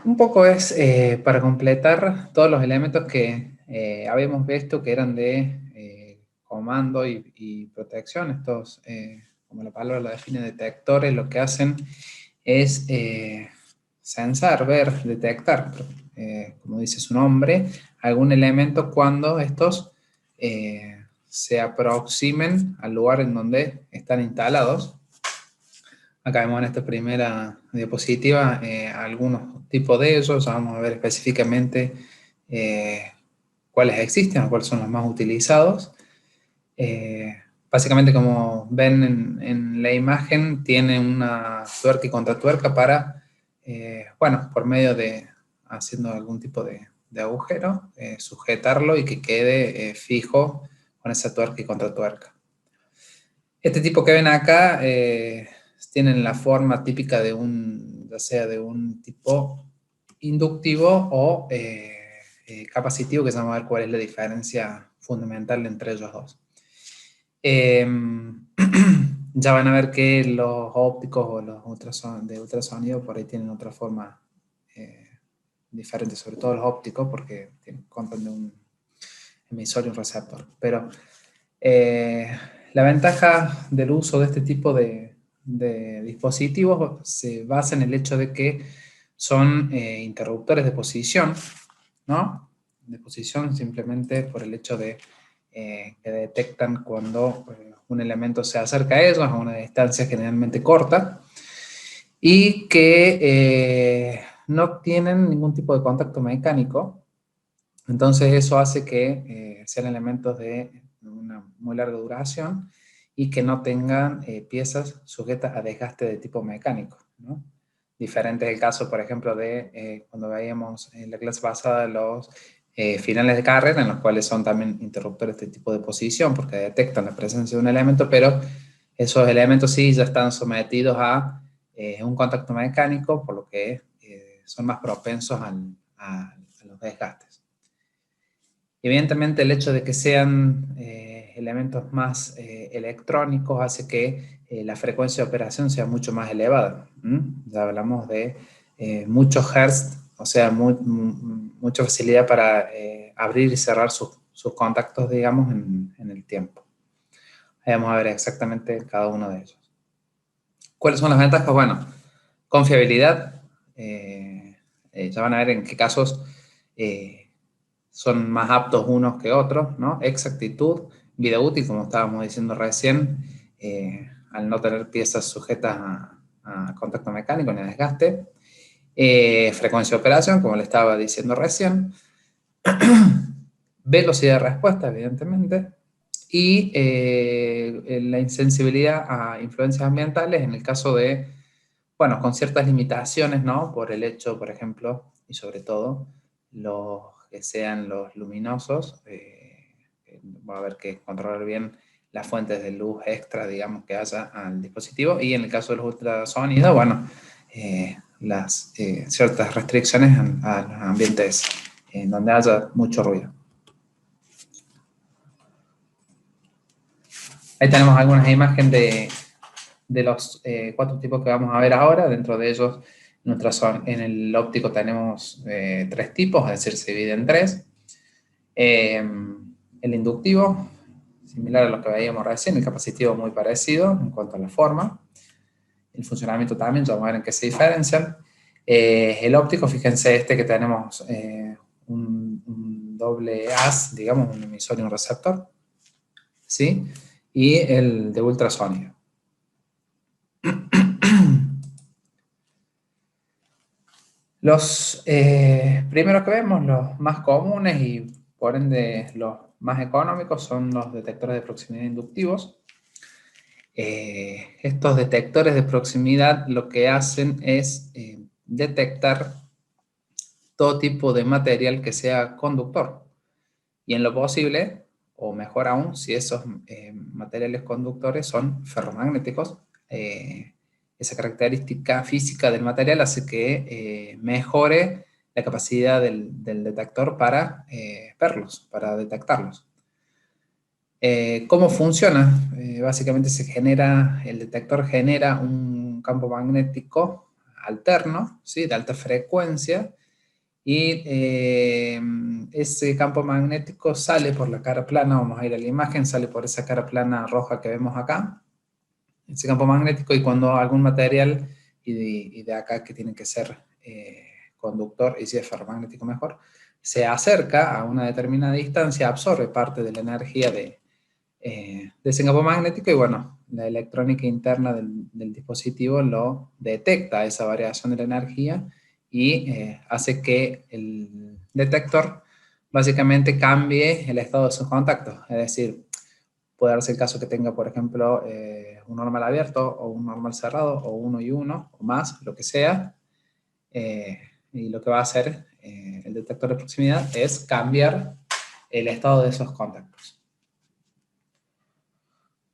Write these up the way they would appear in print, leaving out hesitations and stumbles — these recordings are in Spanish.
Un poco es para completar todos los elementos que habíamos visto que eran de comando y protección. Estos, como la palabra lo define, detectores, lo que hacen es sensar, ver, detectar, como dice su nombre, algún elemento cuando estos se aproximen al lugar en donde están instalados. Acá vemos en esta primera diapositiva algunos tipos de ellos. Vamos a ver específicamente cuáles existen o cuáles son los más utilizados. Eh, Básicamente, como ven en la imagen, tiene una tuerca y contratuerca para, bueno, por medio de haciendo algún tipo de agujero, sujetarlo y que quede fijo con esa tuerca y contratuerca. Este tipo que ven acá tienen la forma típica de un, ya sea de un tipo inductivo o capacitivo, que se llama a ver cuál es la diferencia fundamental entre ellos dos. Eh, ya van a ver que los ópticos o los de ultrasonido por ahí tienen otra forma diferente, sobre todo los ópticos, porque contan de un emisor y un receptor. Pero la ventaja del uso de este tipo de dispositivos se basa en el hecho de que son interruptores de posición, ¿no? De posición simplemente por el hecho de que detectan cuando un elemento se acerca a ellos a una distancia generalmente corta y que no tienen ningún tipo de contacto mecánico. Entonces eso hace que sean elementos de una muy larga duración y que no tengan piezas sujetas a desgaste de tipo mecánico, ¿no? Diferente es el caso, por ejemplo, de cuando veíamos en la clase pasada los finales de carrera, en los cuales son también interruptores de tipo de posición, porque detectan la presencia de un elemento, pero esos elementos sí ya están sometidos a un contacto mecánico, por lo que son más propensos a los desgastes. Evidentemente el hecho de que sean elementos más electrónicos hace que la frecuencia de operación sea mucho más elevada. Ya hablamos de muchos hertz, o sea, mucha facilidad para abrir y cerrar sus contactos, digamos, en el tiempo. Ahí vamos a ver exactamente cada uno de ellos. ¿Cuáles son las ventajas? Bueno, confiabilidad. Ya van a ver en qué casos son más aptos unos que otros, ¿no? Exactitud, vida útil, como estábamos diciendo recién, al no tener piezas sujetas a contacto mecánico ni a desgaste. Frecuencia de operación, como le estaba diciendo recién. Velocidad de respuesta, evidentemente. Y la insensibilidad a influencias ambientales en el caso de, bueno, con ciertas limitaciones, ¿no? Por el hecho, por ejemplo, y sobre todo, los que sean los luminosos, va a haber que controlar bien las fuentes de luz extra, digamos, que haya al dispositivo, y en el caso de los ultrasonidos, bueno, las ciertas restricciones a los ambientes en donde haya mucho ruido. Ahí tenemos algunas imágenes de los 4 tipos que vamos a ver ahora. Dentro de ellos, en el óptico tenemos 3 tipos, es decir, se divide en 3. El inductivo, similar a lo que veíamos recién, el capacitivo muy parecido en cuanto a la forma. El funcionamiento también, ya vamos a ver en qué se diferencian. El óptico, fíjense este que tenemos un doble haz, digamos, un emisor y un receptor, ¿sí? Y el de ultrasonido. Los primeros que vemos, los más comunes y por ende los más económicos, son los detectores de proximidad inductivos. Estos detectores de proximidad lo que hacen es detectar todo tipo de material que sea conductor. Y en lo posible, o mejor aún, si esos materiales conductores son ferromagnéticos, esa característica física del material hace que mejore la capacidad del detector para verlos, para detectarlos. ¿Cómo funciona? Básicamente el detector genera un campo magnético alterno, ¿sí? De alta frecuencia, y ese campo magnético sale por la cara plana, vamos a ir a la imagen, sale por esa cara plana roja que vemos acá, ese campo magnético, y cuando algún material, y de acá que tiene que ser conductor, y si es ferromagnético mejor, se acerca a una determinada distancia, absorbe parte de la energía de ese campo magnético, y bueno, la electrónica interna del dispositivo lo detecta, esa variación de la energía, y hace que el detector básicamente cambie el estado de sus contactos. Es decir, puede darse el caso que tenga, por ejemplo, un normal abierto o un normal cerrado, o uno y uno, o más, lo que sea, y lo que va a hacer el detector de proximidad es cambiar el estado de esos contactos.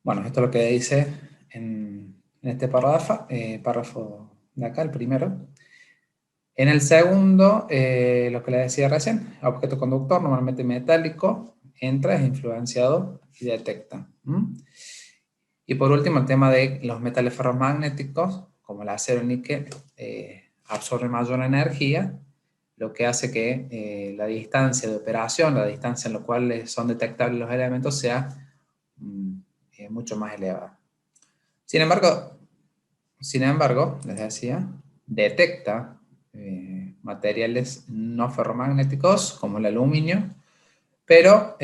Bueno, esto es lo que dice en este párrafo de acá, el primero. En el segundo, lo que le decía recién, objeto conductor normalmente metálico, entra, es influenciado y detecta. Y por último, el tema de los metales ferromagnéticos, como el acero y el níquel, absorben mayor energía, lo que hace que la distancia de operación, la distancia en la cual son detectables los elementos, sea mucho más elevada. Sin embargo, les decía, detecta materiales no ferromagnéticos como el aluminio, pero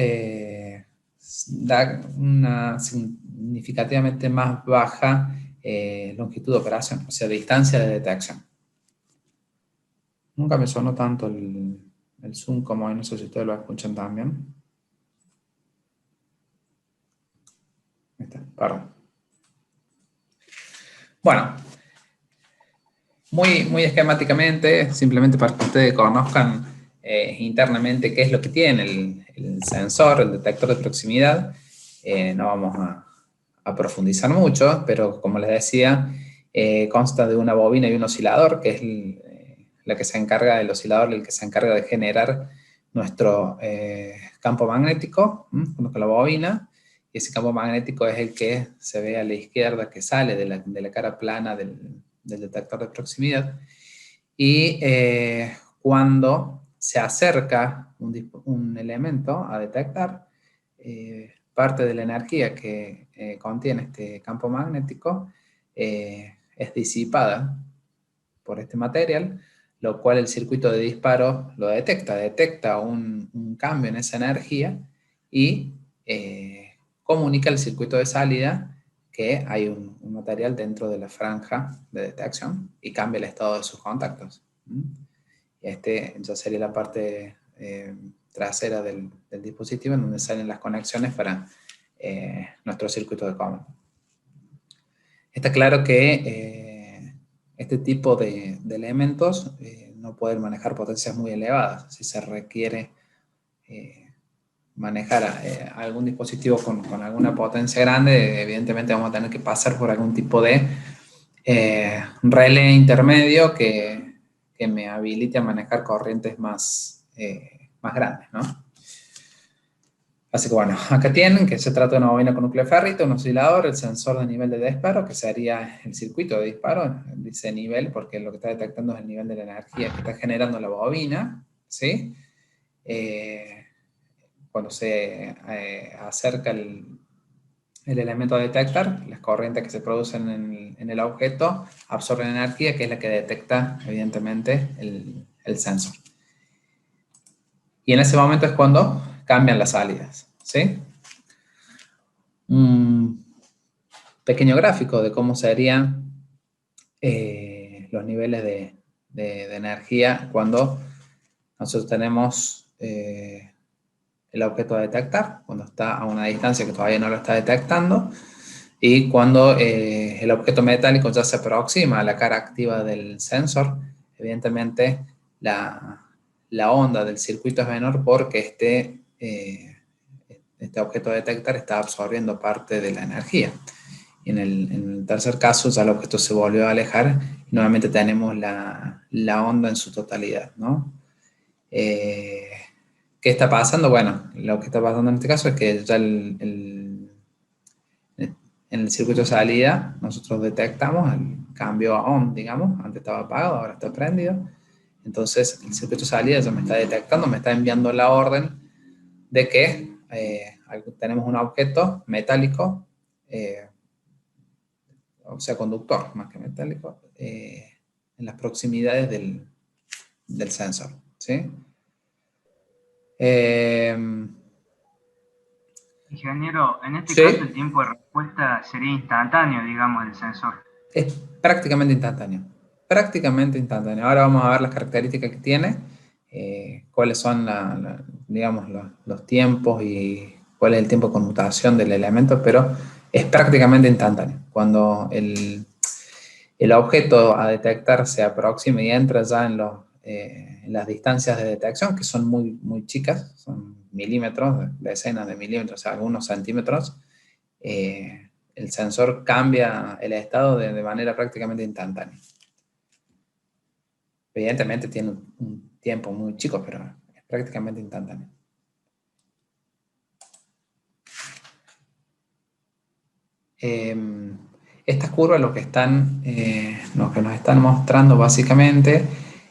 da una significativamente más baja longitud de operación, o sea, distancia de detección. Nunca me sonó tanto el zoom como hoy, no sé si ustedes lo escuchan también. Ahí está, perdón. Bueno, muy esquemáticamente, simplemente para que ustedes conozcan internamente qué es lo que tiene el sensor, el detector de proximidad. No vamos a profundizar mucho, pero como les decía, consta de una bobina y un oscilador, que es la que se encarga, el oscilador, el que se encarga de generar nuestro campo magnético, con la bobina, y ese campo magnético es el que se ve a la izquierda, que sale de la cara plana del detector de proximidad, y cuando se acerca un elemento a detectar, parte de la energía que contiene este campo magnético es disipada por este material, lo cual el circuito de disparo lo detecta un cambio en esa energía, y comunica al circuito de salida que hay un material dentro de la franja de detección, y cambia el estado de sus contactos. Este ya sería la parte trasera del dispositivo, en donde salen las conexiones para nuestro circuito de comando. Está claro que este tipo de elementos no pueden manejar potencias muy elevadas. Si se requiere manejar algún dispositivo con alguna potencia grande, evidentemente vamos a tener que pasar por algún tipo de relé intermedio que me habilite a manejar corrientes más grandes, ¿no? Así que bueno, acá tienen que se trata de una bobina con núcleo de ferrito, un oscilador, el sensor de nivel de disparo, que sería el circuito de disparo, dice nivel porque lo que está detectando es el nivel de la energía que está generando la bobina, ¿sí? Cuando se acerca el elemento a detectar, las corrientes que se producen en el objeto absorben energía, que es la que detecta, evidentemente, el sensor. Y en ese momento es cuando cambian las salidas, ¿sí? Un pequeño gráfico de cómo serían los niveles de energía cuando nosotros tenemos el objeto a detectar, cuando está a una distancia que todavía no lo está detectando, y cuando el objeto metálico ya se aproxima a la cara activa del sensor, evidentemente la onda del circuito es menor, porque este objeto a detectar está absorbiendo parte de la energía. Y en el tercer caso ya el objeto se volvió a alejar y nuevamente tenemos la onda en su totalidad, ¿no? ¿Qué está pasando? Bueno, lo que está pasando en este caso es que ya en el circuito de salida nosotros detectamos el cambio a on, digamos, antes estaba apagado, ahora está prendido. Entonces el circuito de salida ya me está detectando, me está enviando la orden de que tenemos un objeto metálico, o sea, conductor más que metálico, en las proximidades del sensor, ¿sí? Ingeniero, en este caso el Sí, tiempo de respuesta sería instantáneo, digamos, del sensor. es prácticamente instantáneo. Prácticamente instantáneo. Ahora vamos a ver las características que tiene, cuáles son digamos, los tiempos y cuál es el tiempo de conmutación del elemento, pero es prácticamente instantáneo. Cuando el objeto a detectar se aproxima y entra ya en las distancias de detección, que son muy, muy chicas, son milímetros, decenas de milímetros, o sea, algunos centímetros, el sensor cambia el estado de manera prácticamente instantánea. Evidentemente tiene un tiempo muy chico, pero es prácticamente instantáneo. Estas curvas lo que nos están mostrando básicamente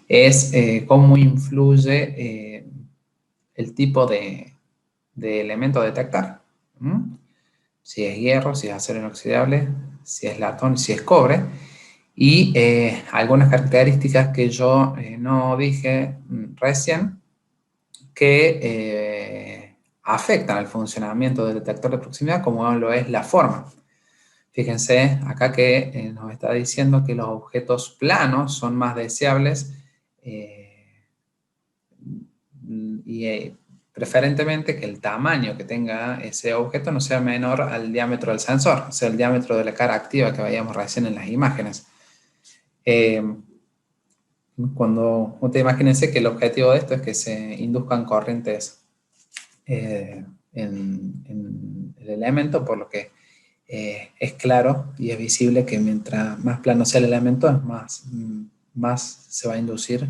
es cómo influye el tipo de elemento a detectar. ¿Mm? Si es hierro, si es acero inoxidable, si es latón, si es cobre. Y algunas características que yo no dije recién que afectan al funcionamiento del detector de proximidad, como lo es la forma. Fíjense acá que nos está diciendo que los objetos planos son más deseables y preferentemente que el tamaño que tenga ese objeto no sea menor al diámetro del sensor, o sea, el diámetro de la cara activa que veíamos recién en las imágenes. Cuando usted imagínense que el objetivo de esto es que se induzcan corrientes en el elemento, por lo que es claro y es visible que mientras más plano sea el elemento, más se va a inducir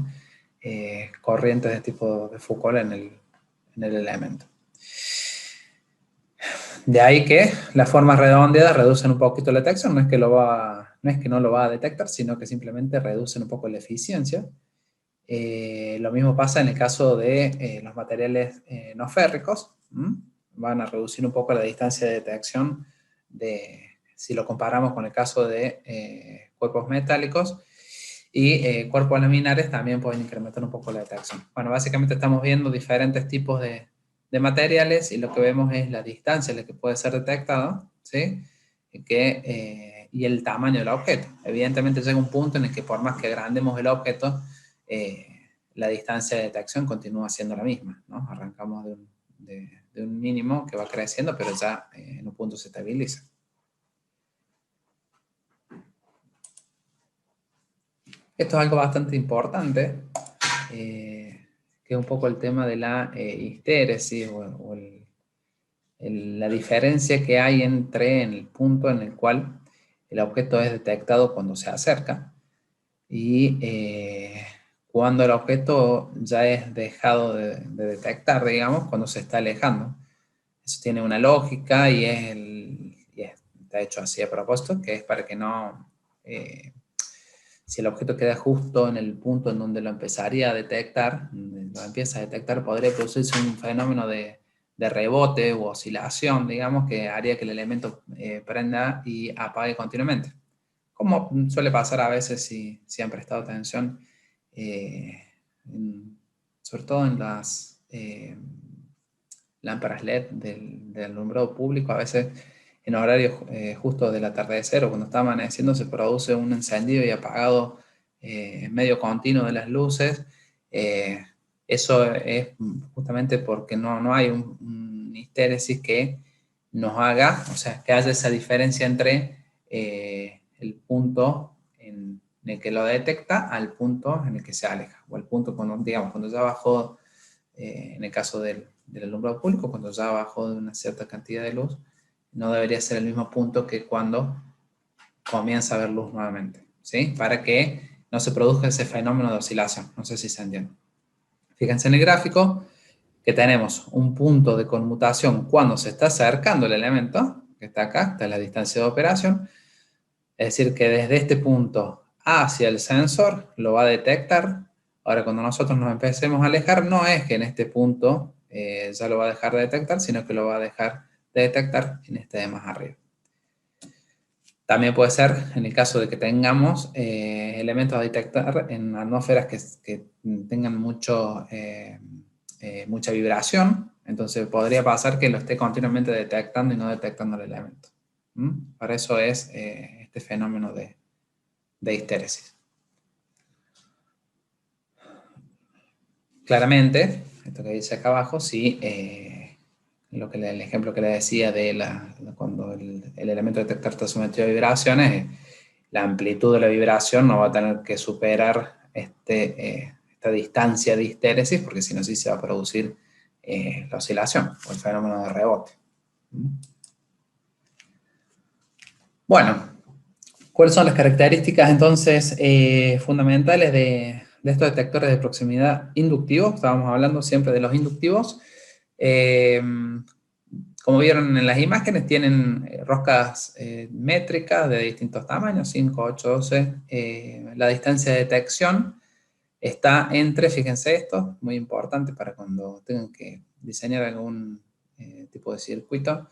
corrientes de tipo de Foucault en el elemento. De ahí que las formas redondeadas reducen un poquito la detección, no es que no lo va a detectar, sino que simplemente reducen un poco la eficiencia. Lo mismo pasa en el caso de los materiales no férricos. Van a reducir un poco la distancia de detección si lo comparamos con el caso de cuerpos metálicos, y cuerpos laminares también pueden incrementar un poco la detección. Bueno, básicamente estamos viendo diferentes tipos de materiales y lo que vemos es la distancia en la que puede ser detectado, ¿sí? Y el tamaño del objeto. Evidentemente llega un punto en el que por más que agrandemos el objeto, la distancia de detección continúa siendo la misma, ¿no? Arrancamos de un mínimo que va creciendo, pero ya en un punto se estabiliza. Esto es algo bastante importante, que es un poco el tema de la histéresis o la diferencia que hay entre el punto en el cual el objeto es detectado cuando se acerca y cuando el objeto ya es dejado de detectar, digamos, cuando se está alejando. Eso tiene una lógica y está hecho así a propósito, que es para que no... si el objeto queda justo en el punto en donde lo empezaría a detectar, lo empieza a detectar, podría producirse un fenómeno de rebote u oscilación, digamos, que haría que el elemento prenda y apague continuamente. Como suele pasar a veces si han prestado atención, sobre todo en las lámparas LED del alumbrado público, a veces en horario justo del atardecer o cuando está amaneciendo se produce un encendido y apagado medio continuo de las luces. Eso es justamente porque no hay un histéresis que nos haga, o sea, que haya esa diferencia entre el punto en el que lo detecta al punto en el que se aleja, o al punto cuando, digamos, cuando ya bajó, en el caso del alumbrado público, cuando ya bajó de una cierta cantidad de luz, no debería ser el mismo punto que cuando comienza a ver luz nuevamente, ¿sí? Para que no se produzca ese fenómeno de oscilación. No sé si se entiende. Fíjense en el gráfico que tenemos un punto de conmutación cuando se está acercando el elemento, que está acá, está la distancia de operación. Es decir, que desde este punto hacia el sensor lo va a detectar. Ahora, cuando nosotros nos empecemos a alejar, no es que en este punto ya lo va a dejar de detectar, sino que lo va a dejar de detectar en este de más arriba. También puede ser en el caso de que tengamos elementos a detectar en atmósferas que tengan mucha vibración. Entonces podría pasar que lo esté continuamente detectando y no detectando el elemento. Para eso es este fenómeno de histéresis. Claramente, esto que dice acá abajo, sí, el ejemplo que le decía de cuando el elemento detector está sometido a vibraciones, la amplitud de la vibración no va a tener que superar esta distancia de histéresis, porque si no, sí se va a producir la oscilación o el fenómeno de rebote. Bueno, ¿cuáles son las características entonces fundamentales de estos detectores de proximidad inductivos? Estábamos hablando siempre de los inductivos. Como vieron en las imágenes, tienen roscas métricas de distintos tamaños, 5, 8, 12. La distancia de detección está entre, fíjense esto, muy importante para cuando tengan que diseñar algún tipo de circuito.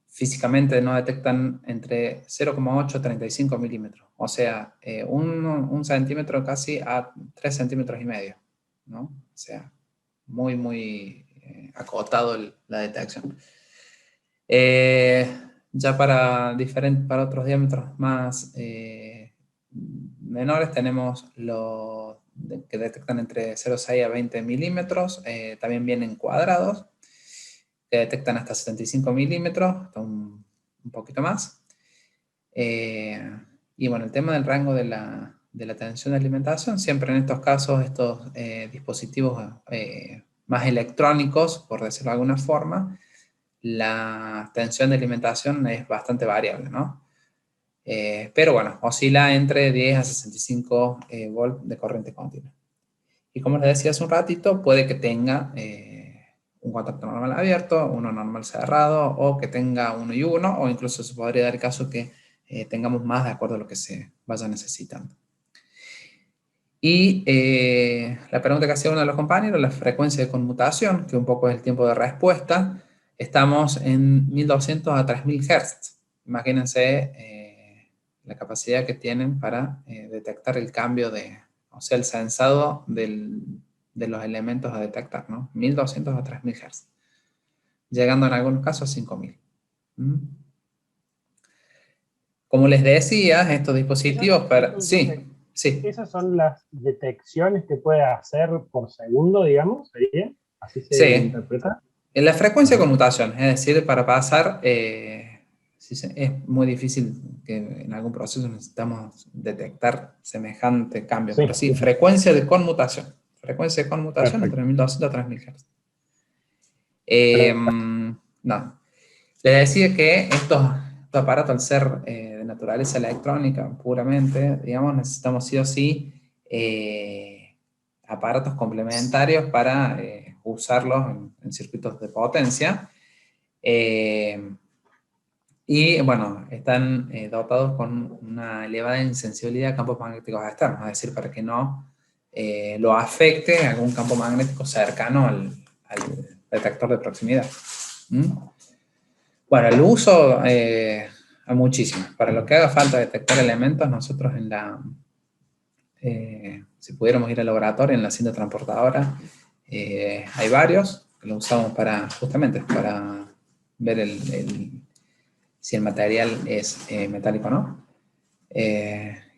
Físicamente no detectan entre 0,8 y 35 milímetros. O sea, un centímetro casi a 3 centímetros y medio, ¿no? O sea, muy, muy acotado la detección. Ya para otros diámetros más menores tenemos los que detectan entre 0,6 a 20 milímetros, también vienen cuadrados, que detectan hasta 75 milímetros, hasta un poquito más. Y bueno, el tema del rango de la tensión de alimentación, siempre en estos casos, estos dispositivos más electrónicos, por decirlo de alguna forma, la tensión de alimentación es bastante variable, ¿no? Pero bueno, oscila entre 10 a 65 volts de corriente continua. Y como les decía hace un ratito, puede que tenga un contacto normal abierto, uno normal cerrado, o que tenga uno y uno, o incluso se podría dar el caso que tengamos más de acuerdo a lo que se vaya necesitando. Y la pregunta que hacía uno de los compañeros, la frecuencia de conmutación, que un poco es el tiempo de respuesta, estamos en 1200 a 3000 Hz. Imagínense la capacidad que tienen para detectar el cambio o sea, el sensado de los elementos a detectar, ¿no? 1200 a 3000 Hz. Llegando en algunos casos a 5000. Como les decía, estos dispositivos Sí, sí. ¿Esas son las detecciones que puede hacer por segundo, digamos? ¿Sería? ¿Así se Sí. interpreta? En la frecuencia de conmutación, es decir, para pasar, es muy difícil que en algún proceso necesitamos detectar semejante cambio, Sí. pero sí, frecuencia de conmutación. Frecuencia de conmutación Perfecto. entre 1200 a 3000 Hz. No. Les decía que estos aparatos, al ser de naturaleza electrónica puramente, digamos, necesitamos sí o sí aparatos complementarios para usarlos en circuitos de potencia. Y bueno, están dotados con una elevada insensibilidad a campos magnéticos externos, es decir, para que no lo afecte algún campo magnético cercano al detector de proximidad. Bueno, el uso hay muchísimo. Para lo que haga falta detectar elementos, nosotros si pudiéramos ir al laboratorio, en la cinta transportadora, hay varios que lo usamos justamente para ver si el material es metálico o no.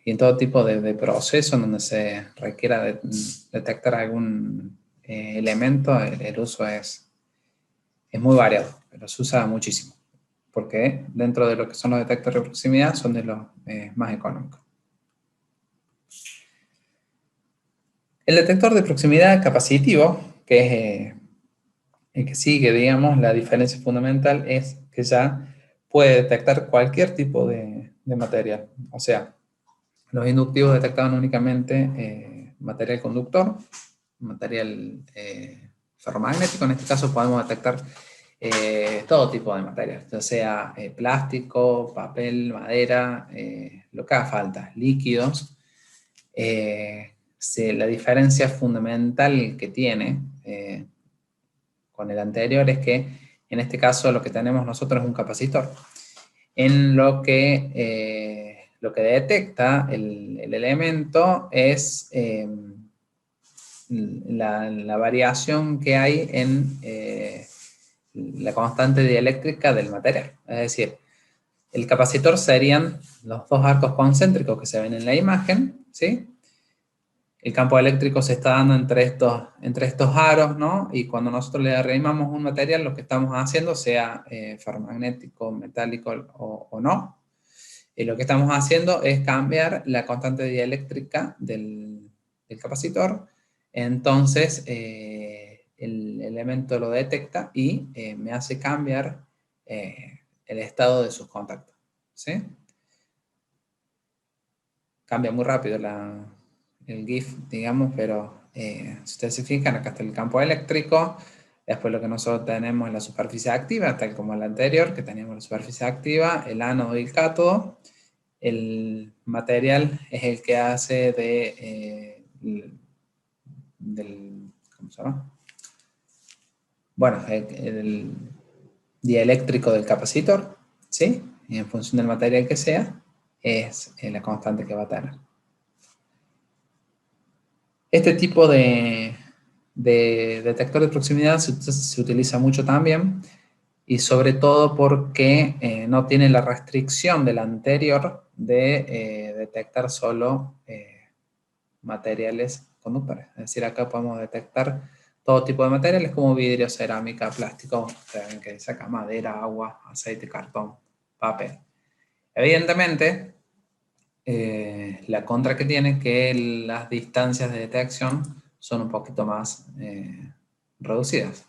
Y en todo tipo de proceso en donde se requiera detectar algún elemento, el uso es muy variado, pero se usa muchísimo, porque dentro de lo que son los detectores de proximidad son de los más económicos. El detector de proximidad capacitivo, que es el que sigue, digamos, la diferencia fundamental es que ya puede detectar cualquier tipo de material. O sea, los inductivos detectaban únicamente material conductor, material ferromagnético. En este caso podemos detectar todo tipo de material, ya sea plástico, papel, madera, lo que haga falta, líquidos. La diferencia fundamental que tiene con el anterior es que en este caso lo que tenemos nosotros es un capacitor. En lo que detecta el elemento es la variación que hay en la constante dieléctrica del material. Es decir, el capacitor serían los dos arcos concéntricos que se ven en la imagen, ¿sí? El campo eléctrico se está dando entre estos aros, ¿no? Y cuando nosotros le arreglamos un material, lo que estamos haciendo, sea ferromagnético, metálico o no, lo que estamos haciendo es cambiar la constante dieléctrica del capacitor. Entonces, el elemento lo detecta y me hace cambiar el estado de sus contactos, ¿sí? Cambia muy rápido el GIF, digamos, pero si ustedes se fijan, acá está el campo eléctrico, después lo que nosotros tenemos es la superficie activa, tal como la anterior, que teníamos la superficie activa, el ánodo y el cátodo. El material es el que hace ¿cómo se llama? Bueno, el dieléctrico del capacitor, ¿sí? Y en función del material que sea, es la constante que va a tener. Este tipo de detector de proximidad se utiliza mucho también, y sobre todo porque no tiene la restricción del anterior de detectar solo materiales conductores. Es decir, acá podemos detectar todo tipo de materiales como vidrio, cerámica, plástico, ustedes ven que dice acá madera, agua, aceite, cartón, papel. Evidentemente, la contra que tiene es que las distancias de detección son un poquito más reducidas.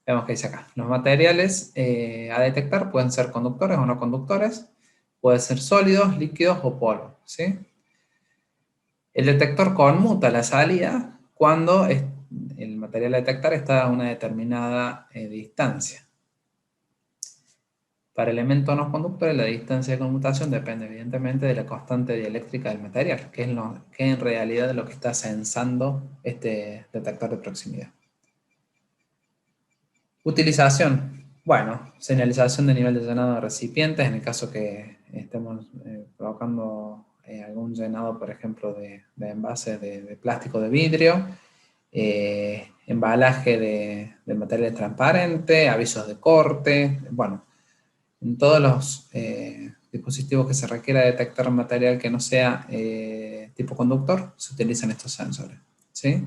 Vemos que dice acá, los materiales a detectar pueden ser conductores o no conductores, pueden ser sólidos, líquidos o polvo, ¿sí? El detector conmuta la salida cuando el material a detectar está a una determinada distancia. Para elementos no conductores, la distancia de conmutación depende evidentemente de la constante dieléctrica del material, que es en realidad lo que está sensando este detector de proximidad. Utilización. Bueno, señalización de nivel de llenado de recipientes, en el caso que estemos provocando algún llenado, por ejemplo, de envases de plástico, de vidrio, embalaje de material transparente, avisos de corte, bueno, en todos los dispositivos que se requiera detectar material que no sea tipo conductor, se utilizan estos sensores, ¿sí?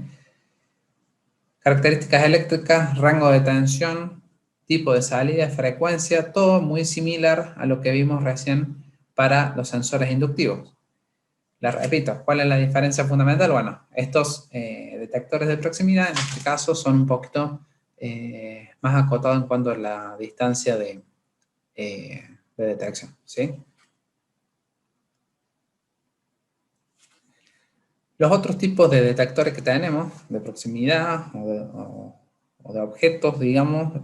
Características eléctricas, rango de tensión, tipo de salida, frecuencia, todo muy similar a lo que vimos recién para los sensores inductivos. Les repito, ¿cuál es la diferencia fundamental? Bueno, estos detectores de proximidad en este caso son un poquito más acotados en cuanto a la distancia de detección, ¿sí? Los otros tipos de detectores que tenemos, de proximidad o de objetos, digamos,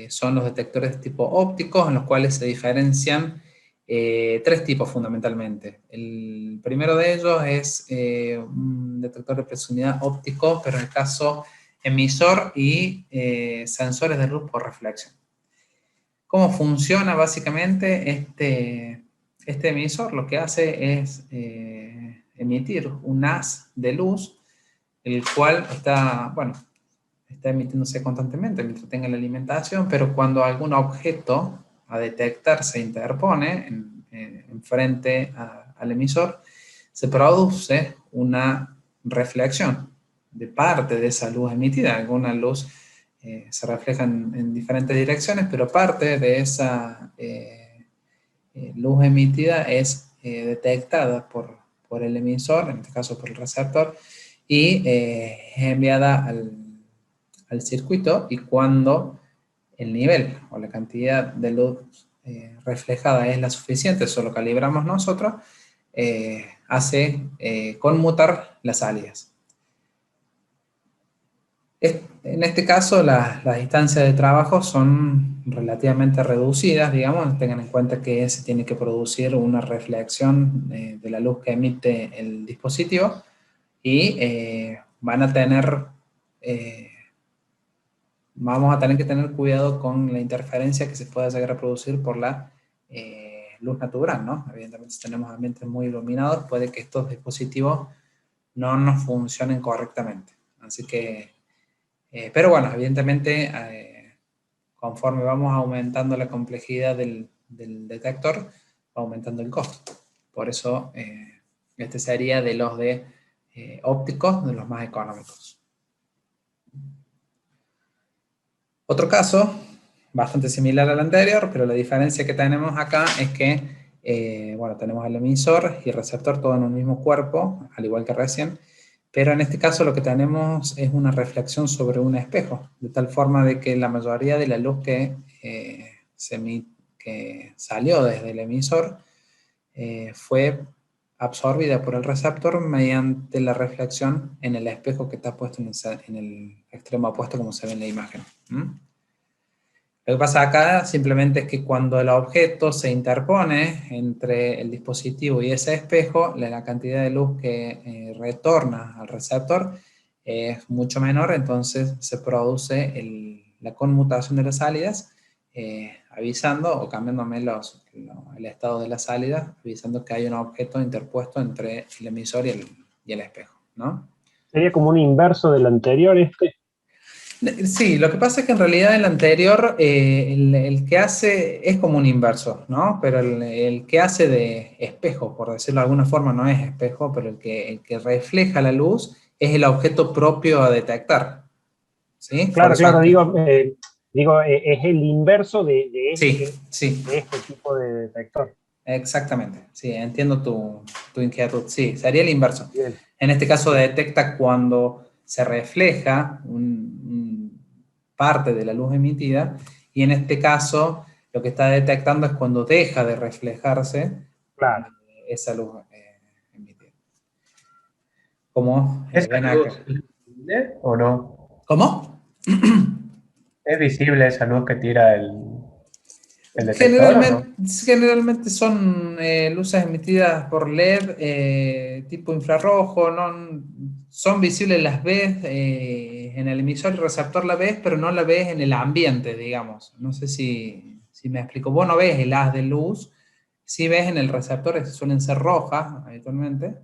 son los detectores de tipo ópticos, en los cuales se diferencian tres tipos fundamentalmente. El primero de ellos es un detector de proximidad óptico, pero en el caso emisor y sensores de luz por reflexión. ¿Cómo funciona básicamente este emisor? Lo que hace es emitir un haz de luz, el cual está emitiéndose constantemente mientras tenga la alimentación, pero cuando algún objeto a detectar se interpone frente al emisor, se produce una reflexión de parte de esa luz emitida. Alguna luz se refleja en diferentes direcciones, pero parte de esa luz emitida es detectada por el emisor, en este caso por el receptor, y es enviada al circuito, y cuando el nivel o la cantidad de luz reflejada es la suficiente, eso lo calibramos nosotros, hace conmutar las salidas. En este caso, las distancias de trabajo son relativamente reducidas, digamos. Tengan en cuenta que se tiene que producir una reflexión de la luz que emite el dispositivo y vamos a tener que tener cuidado con la interferencia que se pueda llegar a producir por la luz natural, ¿no? Evidentemente, si tenemos ambientes muy iluminados, puede que estos dispositivos no nos funcionen correctamente. Así que, pero bueno, evidentemente, conforme vamos aumentando la complejidad del detector, va aumentando el costo. Por eso, este sería de los ópticos, de los más económicos. Otro caso, bastante similar al anterior, pero la diferencia que tenemos acá es que, bueno, tenemos el emisor y el receptor todo en un mismo cuerpo, al igual que recién, pero en este caso lo que tenemos es una reflexión sobre un espejo, de tal forma de que la mayoría de la luz que salió desde el emisor fue absorbida por el receptor mediante la reflexión en el espejo que está puesto en el extremo opuesto, como se ve en la imagen. Lo que pasa acá simplemente es que cuando el objeto se interpone entre el dispositivo y ese espejo, la cantidad de luz que retorna al receptor es mucho menor, entonces se produce la conmutación de las salidas, avisando o cambiándome el estado de la salida, avisando que hay un objeto interpuesto entre el emisor y el espejo, ¿no? Sería como un inverso del anterior este. Sí, lo que pasa es que en realidad el anterior, el que hace es como un inverso, ¿no? Pero el que hace de espejo, por decirlo de alguna forma, no es espejo, pero el que refleja la luz es el objeto propio a detectar, ¿sí? Por Claro, eso claro, es el inverso sí, sí, de este tipo de detector. exactamente. Sí, entiendo tu inquietud. Sí, sería el inverso. Bien. En este caso Bien. detecta cuando se refleja parte de la luz emitida, y en este caso lo que está detectando es cuando deja de reflejarse Claro. esa luz emitida. Como ¿Esa ven acá. luz es visible o no? ¿Cómo? ¿Es visible esa luz que tira el detector o no? Generalmente son luces emitidas por LED tipo infrarrojo, no, son visibles, las ves en el emisor y receptor la ves, pero no la ves en el ambiente, digamos. No sé si me explico. Vos no ves el haz de luz, sí ves en el receptor, que suelen ser rojas habitualmente.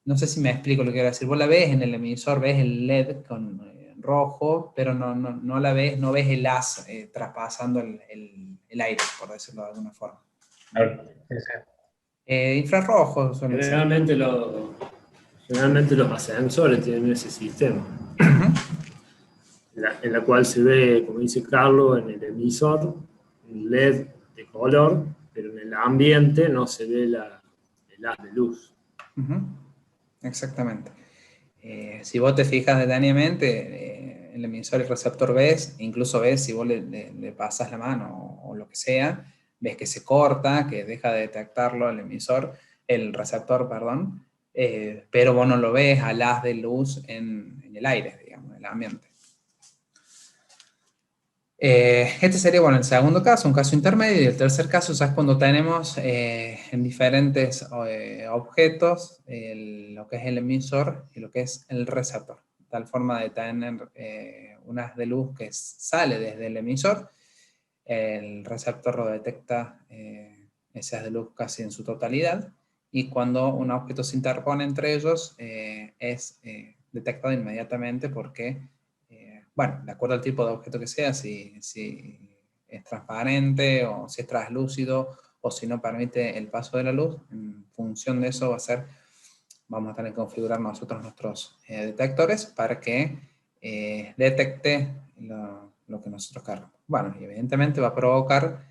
No sé si me explico lo que quiero decir. Vos la ves en el emisor, ves el LED con rojo, pero no la ves, no ves el haz traspasando el aire, por decirlo de alguna forma. Claro, sí, sí. Infrarrojos suelen ser. Generalmente los ascensores tienen ese sistema, Ujú. en la cual se ve, como dice Carlos, en el emisor, un LED de color, pero en el ambiente no se ve el haz de luz. Ujú. Exactamente. Si vos te fijas detenidamente, el emisor y el receptor ves, incluso ves si vos le pasas la mano o lo que sea, ves que se corta, que deja de detectarlo el receptor, perdón, pero vos no lo ves al haz de luz en el aire, digamos, en el ambiente. Este sería, bueno, el segundo caso, un caso intermedio, y el tercer caso ya es cuando tenemos en diferentes objetos lo que es el emisor y lo que es el receptor, de tal forma de tener un haz de luz que sale desde el emisor, el receptor lo detecta ese haz de luz casi en su totalidad, y cuando un objeto se interpone entre ellos es detectado inmediatamente porque bueno, de acuerdo al tipo de objeto que sea, si es transparente o si es translúcido o si no permite el paso de la luz, en función de eso vamos a tener que configurar nosotros nuestros detectores para que detecte lo que nosotros cargamos. Bueno, y evidentemente va a provocar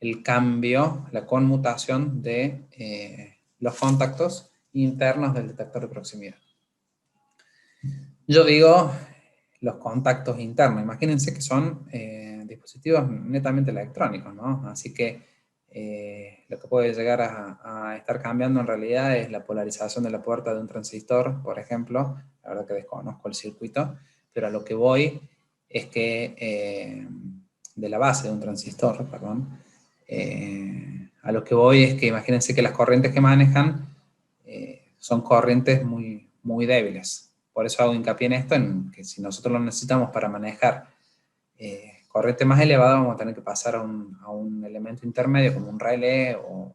el cambio, la conmutación de los contactos internos del detector de proximidad. Yo digo los contactos internos. Imagínense que son dispositivos netamente electrónicos, ¿no? Así que lo que puede llegar a estar cambiando en realidad es la polarización de la puerta de un transistor, por ejemplo. La verdad que desconozco el circuito, pero a lo que voy es que, de la base de un transistor, perdón, a lo que voy es que imagínense que las corrientes que manejan son corrientes muy, muy débiles. Por eso hago hincapié en esto, en que si nosotros lo necesitamos para manejar corriente más elevada, vamos a tener que pasar a un elemento intermedio como un relé o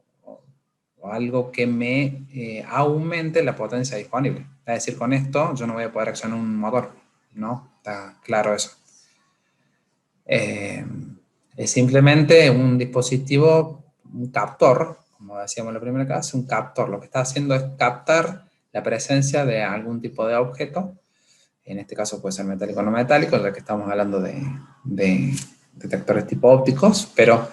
algo que me aumente la potencia disponible. Es decir, con esto yo no voy a poder accionar un motor, ¿no? Está claro eso. Es simplemente un dispositivo, un captor, como decíamos en la primera clase, un captor. Lo que está haciendo es captar la presencia de algún tipo de objeto. En este caso puede ser metálico o no metálico, ya que estamos hablando de detectores tipo ópticos, pero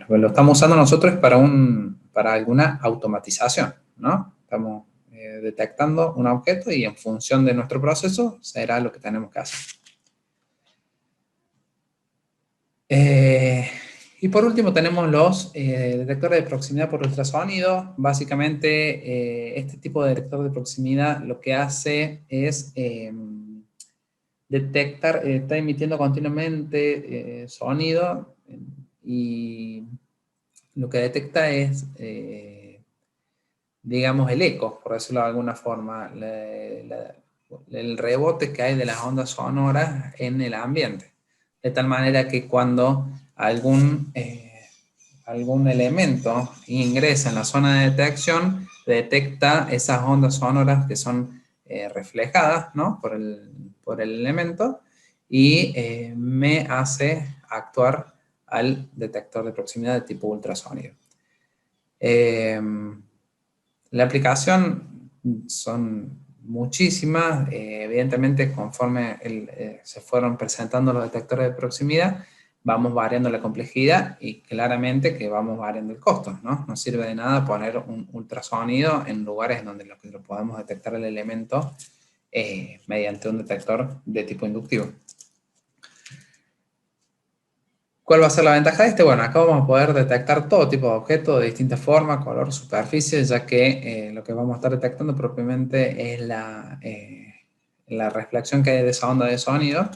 lo estamos usando nosotros para alguna automatización, ¿no? Estamos detectando un objeto y en función de nuestro proceso será lo que tenemos que hacer. Y por último tenemos los detectores de proximidad por ultrasonido. Básicamente este tipo de detector de proximidad lo que hace es detectar, está emitiendo continuamente sonido y lo que detecta es, digamos, el eco, por decirlo de alguna forma, el rebote que hay de las ondas sonoras en el ambiente. De tal manera que cuando algún elemento ingresa en la zona de detección, detecta esas ondas sonoras que son reflejadas, ¿no? por el elemento y me hace actuar al detector de proximidad de tipo ultrasonido. La aplicación son muchísimas, evidentemente conforme se fueron presentando los detectores de proximidad, vamos variando la complejidad y claramente que vamos variando el costo, ¿no? No sirve de nada poner un ultrasonido en lugares donde lo podemos detectar el elemento mediante un detector de tipo inductivo. ¿Cuál va a ser la ventaja de este? Bueno, acá vamos a poder detectar todo tipo de objetos de distintas formas, color, superficie, ya que lo que vamos a estar detectando propiamente es la reflexión que hay de esa onda de sonido,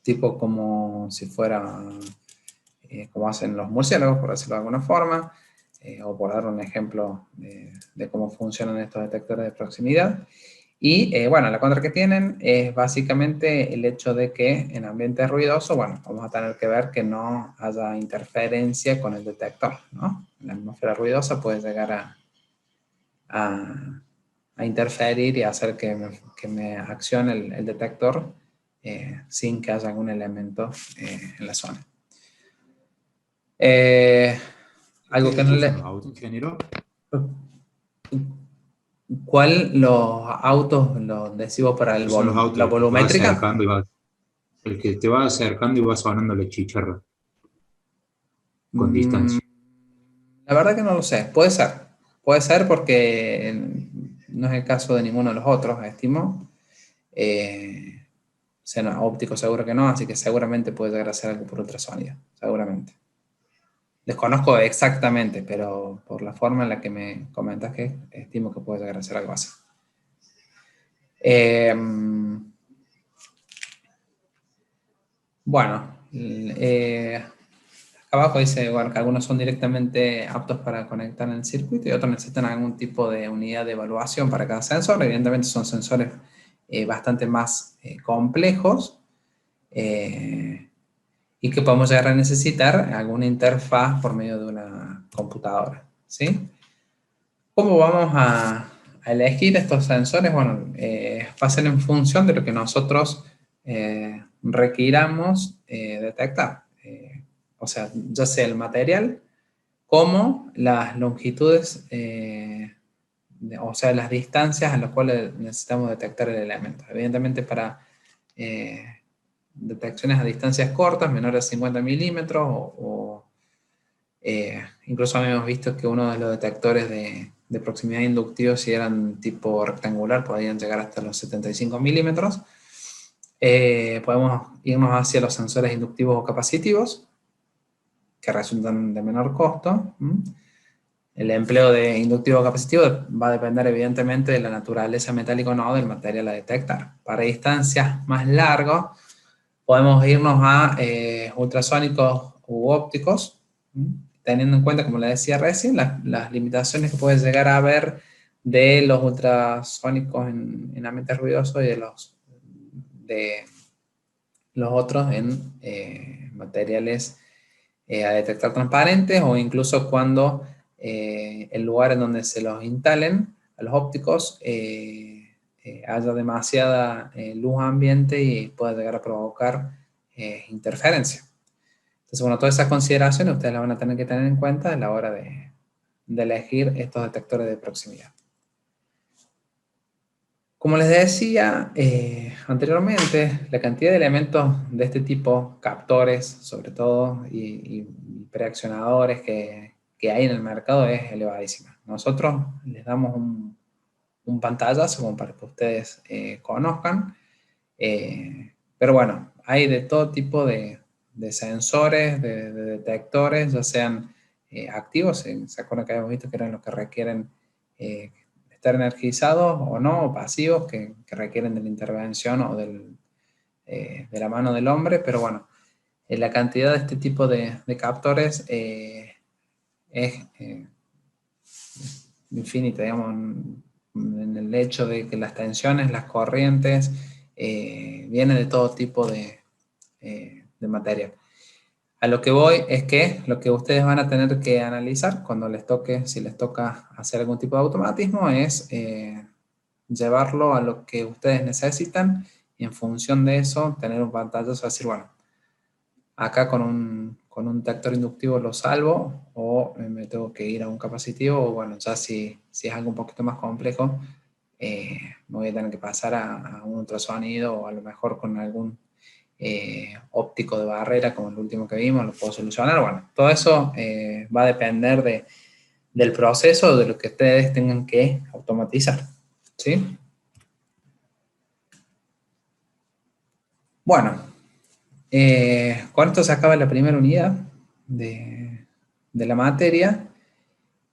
tipo como si fuera, como hacen los murciélagos, por decirlo de alguna forma, o por dar un ejemplo de cómo funcionan estos detectores de proximidad. Y bueno, la contra que tienen es básicamente el hecho de que en ambientes ruidosos, bueno, vamos a tener que ver que no haya interferencia con el detector, ¿no? La atmósfera ruidosa puede llegar a interferir y hacer que me accione el detector sin que haya algún elemento en la zona. Algo que no le... ingeniero. ¿Cuál los autos los decimos para la volumétrica? El que te va acercando y va sonando la chicharra con distancia. La verdad que no lo sé, puede ser porque no es el caso de ninguno de los otros, estimo. Óptico seguro que no, así que seguramente puede llegar a ser algo por ultrasonido, seguramente. Desconozco exactamente, pero por la forma en la que me comentas que estimo que puede llegar a ser algo así. Bueno, abajo dice bueno, que algunos son directamente aptos para conectar en el circuito y otros necesitan algún tipo de unidad de evaluación para cada sensor. Evidentemente son sensores bastante más complejos y que podemos llegar a necesitar alguna interfaz por medio de una computadora, ¿sí? ¿Cómo vamos a elegir estos sensores? Bueno, va a ser en función de lo que nosotros requiramos detectar. O sea, ya sea el material como las longitudes, o sea, las distancias a las cuales necesitamos detectar el elemento. Evidentemente para detecciones a distancias cortas, menores a 50 milímetros, incluso habíamos visto que uno de los detectores de proximidad inductivo, si eran tipo rectangular, podían llegar hasta los 75 milímetros. Podemos irnos hacia los sensores inductivos o capacitivos. que resultan de menor costo. El empleo de inductivo capacitivo va a depender evidentemente de la naturaleza metálica o no del material a detectar. Para distancias más largas podemos irnos a ultrasónicos u ópticos, teniendo en cuenta, como les decía recién, las limitaciones que puede llegar a haber de los ultrasónicos en ambientes ruidosos y de los otros en materiales a detectar transparentes, o incluso cuando el lugar en donde se los instalen a los ópticos haya demasiada luz ambiente y pueda llegar a provocar interferencia. Entonces, bueno, todas esas consideraciones ustedes las van a tener que tener en cuenta a la hora de elegir estos detectores de proximidad. Como les decía anteriormente, la cantidad de elementos de este tipo, captores sobre todo, y preaccionadores que hay en el mercado es elevadísima. Nosotros les damos un pantallazo como para que ustedes conozcan, pero bueno, hay de todo tipo de sensores, de detectores, ya sean activos, ¿se acuerdan que habíamos visto que eran los que requieren estar energizados o no, o pasivos, que requieren de la intervención o de la mano del hombre? Pero bueno, la cantidad de este tipo de captores es infinita, digamos, en el hecho de que las tensiones, las corrientes, vienen de todo tipo de material. A lo que voy es que lo que ustedes van a tener que analizar cuando les toque, si les toca hacer algún tipo de automatismo, es llevarlo a lo que ustedes necesitan y en función de eso tener un pantallazo, decir, bueno, acá con un detector inductivo lo salvo, o me tengo que ir a un capacitivo, o bueno, ya si es algo un poquito más complejo, me voy a tener que pasar a un ultrasonido, o a lo mejor con algún óptico de barrera, como el último que vimos, lo puedo solucionar. Bueno, todo eso va a depender del proceso, de lo que ustedes tengan que automatizar, ¿sí? Bueno, con esto se acaba la primera unidad de la materia,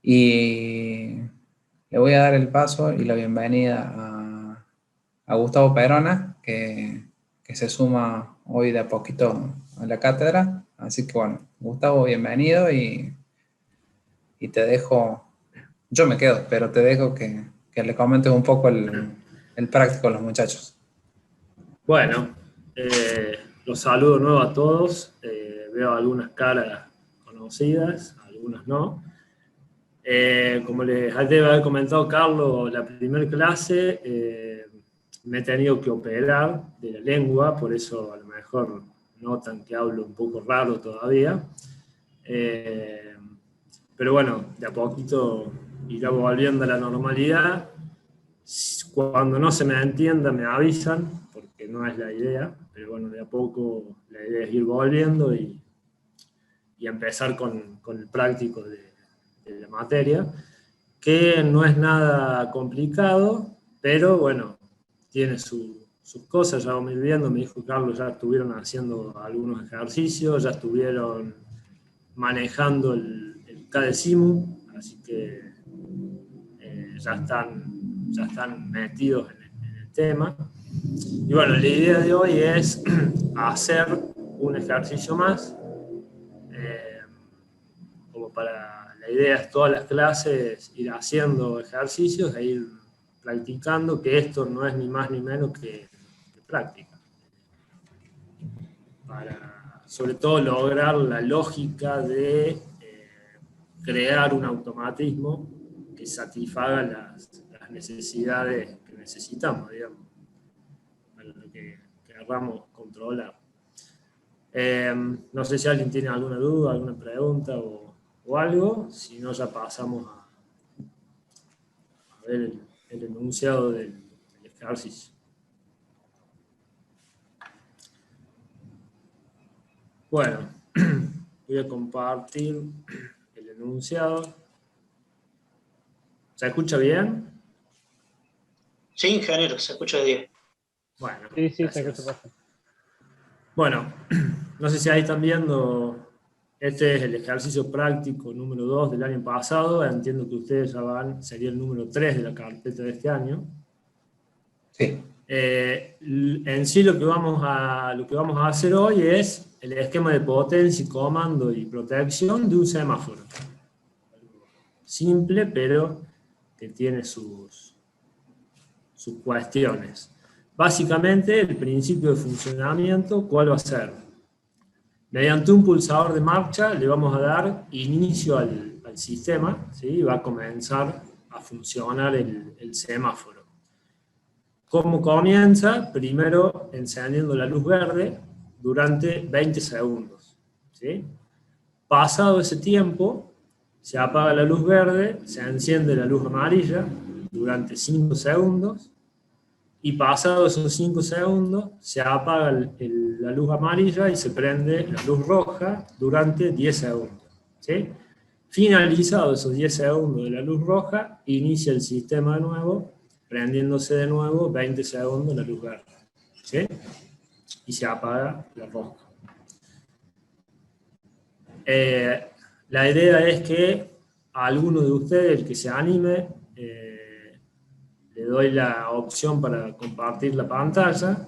y le voy a dar el paso y la bienvenida a Gustavo Perona, que se suma hoy de a poquito a la cátedra. Así que bueno, Gustavo, bienvenido, y te dejo, yo me quedo, pero te dejo que le comentes un poco el práctico a los muchachos. Bueno, los saludo de nuevo a todos. Veo algunas caras conocidas, algunas no. Como les debe haber comentado Carlos, la primera clase me he tenido que operar de la lengua, por eso a lo mejor notan que hablo un poco raro todavía. Pero bueno, de a poquito irá volviendo a la normalidad. Cuando no se me entienda me avisan, porque no es la idea, pero bueno, de a poco la idea es ir volviendo y empezar con el práctico de la materia, que no es nada complicado, pero bueno, tiene sus cosas. Ya vamos a ir viendo, mi hijo Carlos ya estuvieron haciendo algunos ejercicios, ya estuvieron manejando el KDSIMU, así que ya están metidos en el tema. Y bueno, la idea de hoy es hacer un ejercicio más, como para, la idea es todas las clases ir haciendo ejercicios e ir practicando, que esto no es ni más ni menos que práctica. Para, sobre todo, lograr la lógica de crear un automatismo que satisfaga las necesidades que necesitamos, digamos, para lo que queramos controlar. No sé si alguien tiene alguna duda, alguna pregunta o algo, si no ya pasamos a ver el enunciado del ejercicio. Bueno, voy a compartir el enunciado. ¿Se escucha bien? Sí, ingeniero, se escucha bien. Bueno, Sí, gracias. se escucha perfecto. Bueno, no sé si ahí están viendo Este es el ejercicio práctico número 2 del año pasado. Entiendo que ustedes ya sería el número 3 de la carpeta de este año. Sí. En sí lo que vamos a hacer hoy es el esquema de potencia, comando y protección de un semáforo. Simple, pero que tiene sus cuestiones. Básicamente, el principio de funcionamiento, ¿cuál va a ser? Mediante un pulsador de marcha le vamos a dar inicio al sistema, ¿sí? Va a comenzar a funcionar el semáforo. ¿Cómo comienza? Primero encendiendo la luz verde durante 20 segundos. ¿Sí? Pasado ese tiempo, se apaga la luz verde, se enciende la luz amarilla durante 5 segundos, y pasado esos 5 segundos, se apaga la luz amarilla y se prende la luz roja durante 10 segundos. ¿Sí? Finalizado esos 10 segundos de la luz roja, inicia el sistema de nuevo, prendiéndose de nuevo 20 segundos la luz verde. ¿Sí? Y se apaga la roja. La idea es que a alguno de ustedes, el que se anime, le doy la opción para compartir la pantalla,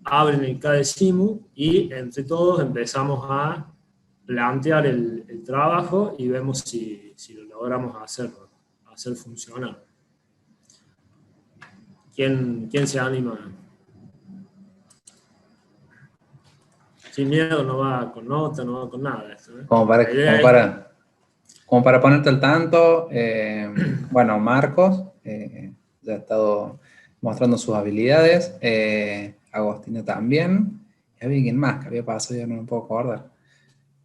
abren el KDesimu y entre todos empezamos a plantear el trabajo y vemos si lo logramos hacer funcionar. ¿Quién se anima? Sin miedo, no va con nota, no va con nada. Esto, ¿eh? Como para ponerte al tanto, bueno, Marcos ya ha estado mostrando sus habilidades, Agostina también, y había alguien más que había pasado, ya no me puedo acordar.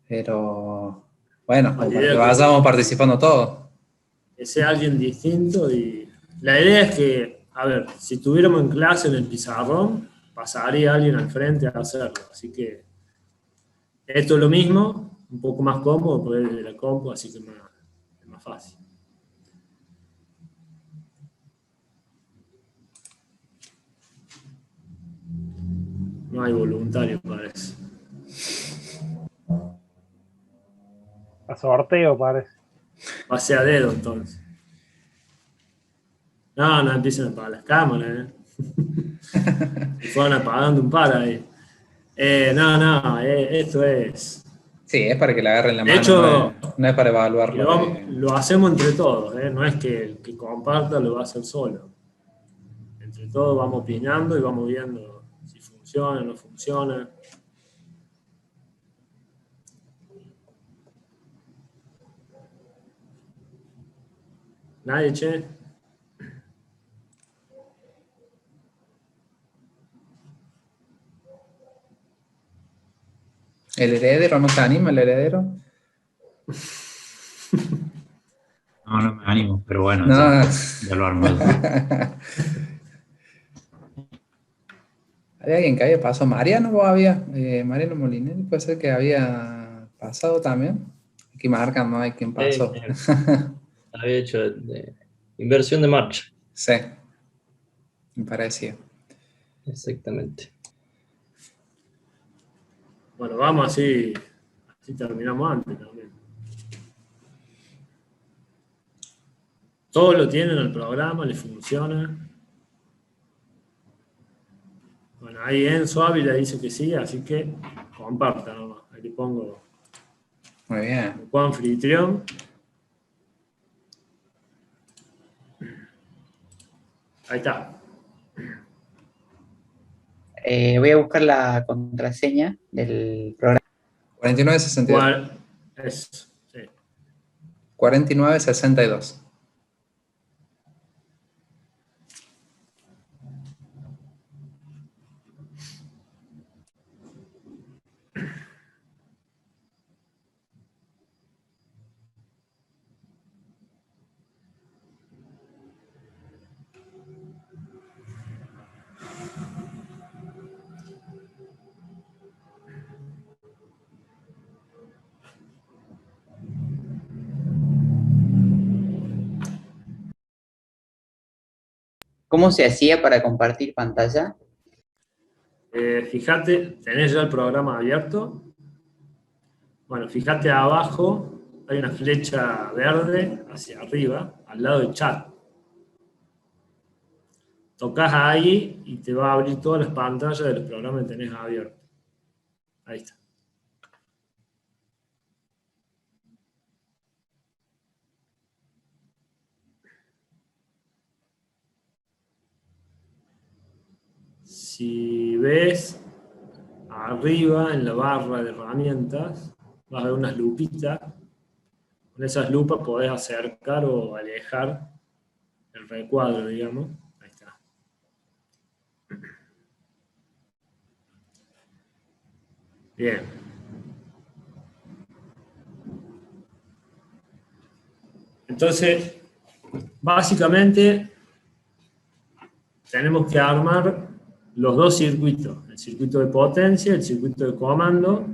Pero, bueno, como para que vayamos participando todos. Que sea alguien distinto, y la idea es que, a ver, si estuviéramos en clase en el pizarrón, pasaría alguien al frente a hacerlo, así que esto es lo mismo, un poco más cómodo, porque es desde la compu, así que es más fácil. No hay voluntario para eso. A sorteo, parece. Pase a dedo, entonces. No empiecen a apagar las cámaras, Se fueron apagando un par ahí. Esto es... Sí, es para que le agarren la mano, de hecho, no es para evaluarlo. Lo hacemos entre todos, no es que el que comparta lo va a hacer solo. Entre todos vamos opinando y vamos viendo si funciona o no funciona. ¿Nadie, che? ¿El heredero no se anima, el heredero? No me animo, pero bueno, No. ya lo armo. ¿Había alguien que había pasado? ¿Mariano vos había? Mariano Molinelli, puede ser que había pasado también. Aquí marcan, ¿no? Hay quien pasó. Había hecho de inversión de marcha. Sí, me parecía. Exactamente. Bueno, vamos así terminamos antes también. Todo lo tienen el programa, les funciona. Bueno, ahí Enzo Ávila dice que sí, así que compartan nomás. Ahí le pongo Muy bien. como anfitrión. Ahí está. Voy a buscar la contraseña del programa. 4962. Es, sí. 4962. ¿Cómo se hacía para compartir pantalla? Fíjate, ¿tenés ya el programa abierto? Bueno, fíjate abajo, hay una flecha verde hacia arriba, al lado del chat. Tocas ahí y te va a abrir todas las pantallas de los programas que tenés abiertos. Ahí está. Si ves arriba en la barra de herramientas, vas a ver unas lupitas. Con esas lupas podés acercar o alejar el recuadro, digamos. Ahí está. Bien. Entonces, básicamente, tenemos que armar los dos circuitos, el circuito de potencia, el circuito de comando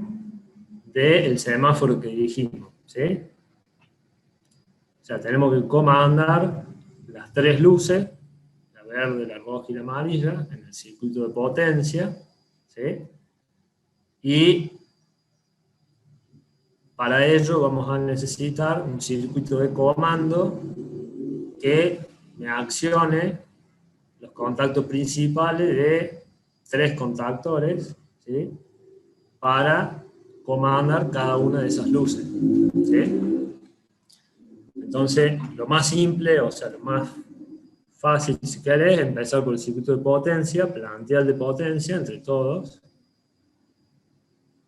del semáforo que dijimos, ¿sí? O sea, tenemos que comandar las tres luces, la verde, la roja y la amarilla, en el circuito de potencia, ¿sí? Y para ello vamos a necesitar un circuito de comando que me accione los contactos principales de tres contactores, ¿sí? Para comandar cada una de esas luces, ¿sí? Entonces, lo más simple, o sea, lo más fácil, si querés, es empezar por el circuito de potencia, plantear el de potencia entre todos,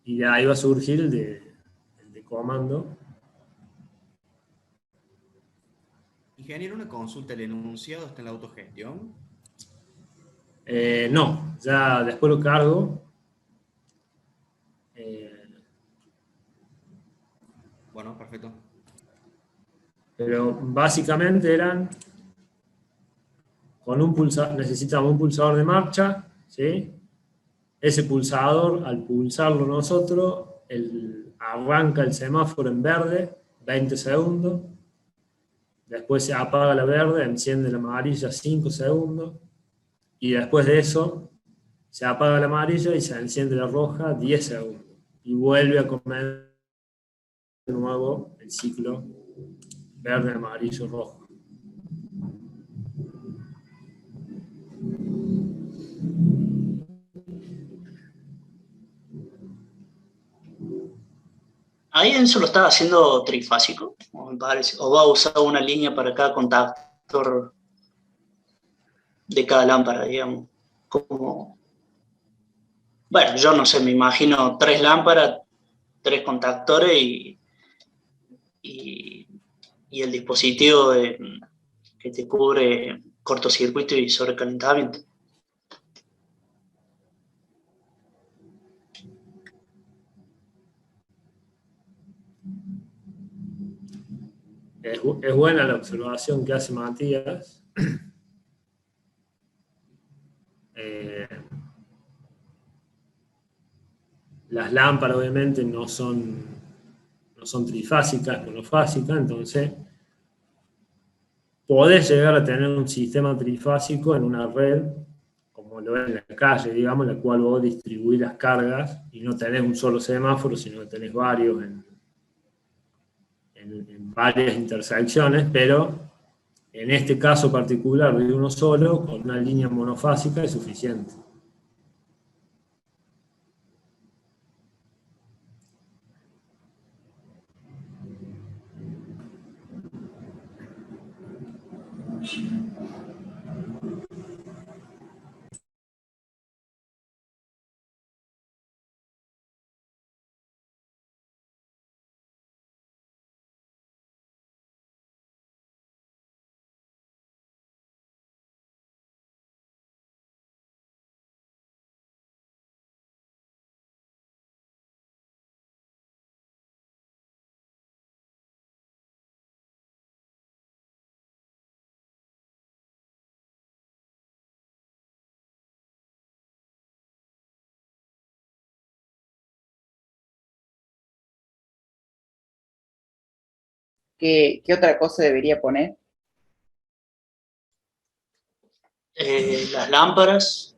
y de ahí va a surgir el de comando. Ingeniero, una consulta, ¿el enunciado está en la autogestión? No, ya después lo cargo. Bueno, perfecto. Pero básicamente eran, con un pulsador, necesitamos un pulsador de marcha, ¿sí? Ese pulsador, al pulsarlo nosotros, arranca el semáforo en verde, 20 segundos, después se apaga la verde, enciende la amarilla 5 segundos, y después de eso se apaga la amarilla y se enciende la roja 10 segundos, y vuelve a comenzar de nuevo el ciclo verde, amarillo, rojo. Ahí Enzo lo estaba haciendo trifásico, o me parece, o va a usar una línea para cada contactor de cada lámpara, digamos. Como, bueno, yo no sé, me imagino 3 lámparas, 3 contactores y el dispositivo que te cubre cortocircuito y sobrecalentamiento. Es buena la observación que hace Matías. Las lámparas obviamente no son trifásicas, monofásicas, entonces podés llegar a tener un sistema trifásico en una red, como lo es en la calle, digamos, en la cual vos distribuís las cargas y no tenés un solo semáforo, sino que tenés varios en varias intersecciones, pero en este caso particular de uno solo, con una línea monofásica es suficiente. ¿Qué otra cosa debería poner? Las lámparas.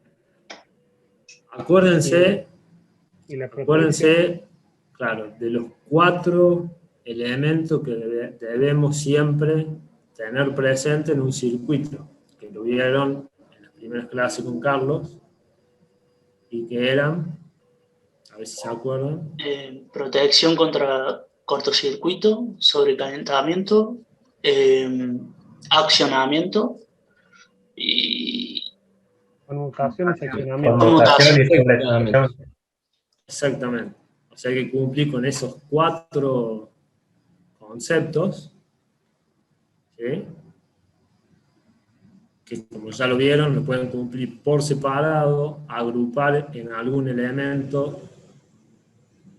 Acuérdense, Y la proporción. claro, de los 4 elementos que debemos siempre tener presente en un circuito, que lo vieron en las primeras clases con Carlos, y que eran, a ver si se acuerdan. Protección contra cortocircuito, sobrecalentamiento, accionamiento y Conmutación y seccionamiento. Conmutación y Exactamente. sobrecalentamiento. Exactamente. O sea, hay que cumplir con esos 4 conceptos, ¿sí? Que como ya lo vieron, lo pueden cumplir por separado, agrupar en algún elemento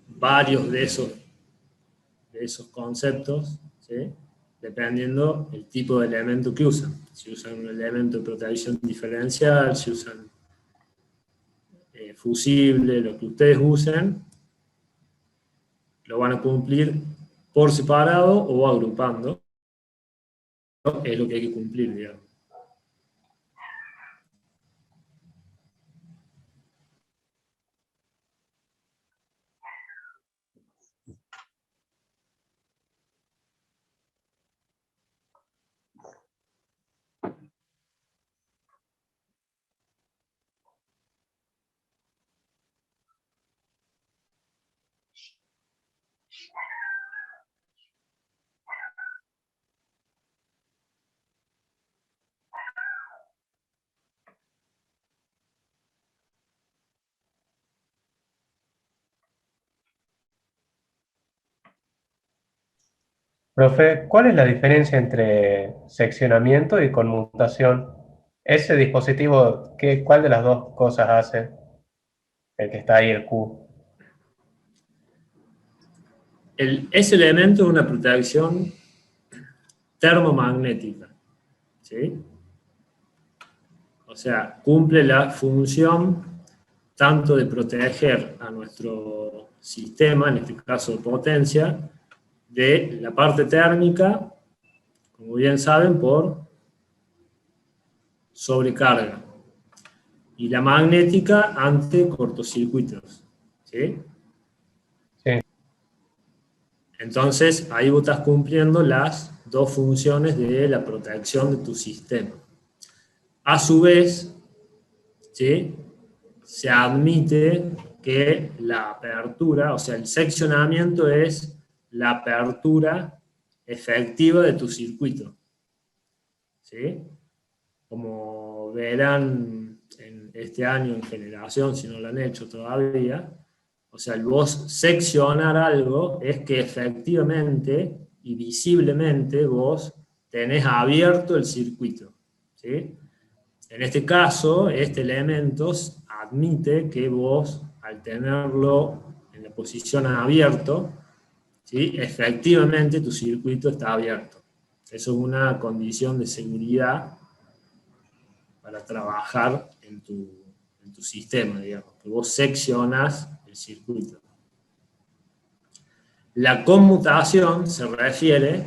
varios de esos conceptos, ¿sí? Dependiendo el tipo de elemento que usan. Si usan un elemento de protección diferencial, si usan fusible, lo que ustedes usen, lo van a cumplir por separado o agrupando. Es lo que hay que cumplir, digamos. Profe, ¿cuál es la diferencia entre seccionamiento y conmutación? Ese dispositivo, ¿cuál de las dos cosas hace? El que está ahí, el Q. Ese elemento es una protección termomagnética, ¿sí? O sea, cumple la función tanto de proteger a nuestro sistema, en este caso de potencia, de la parte térmica, como bien saben, por sobrecarga, y la magnética ante cortocircuitos, ¿sí? Sí. Entonces, ahí vos estás cumpliendo las 2 funciones de la protección de tu sistema. A su vez, ¿sí?, se admite que la apertura, o sea, el seccionamiento es la apertura efectiva de tu circuito, ¿sí? Como verán en este año en generación, si no lo han hecho todavía, o sea, el vos seccionar algo es que efectivamente y visiblemente vos tenés abierto el circuito, ¿sí? En este caso, este elemento admite que vos, al tenerlo en la posición abierto, ¿sí?, efectivamente tu circuito está abierto. Eso es una condición de seguridad para trabajar en tu sistema, digamos, que vos seccionas el circuito. La conmutación se refiere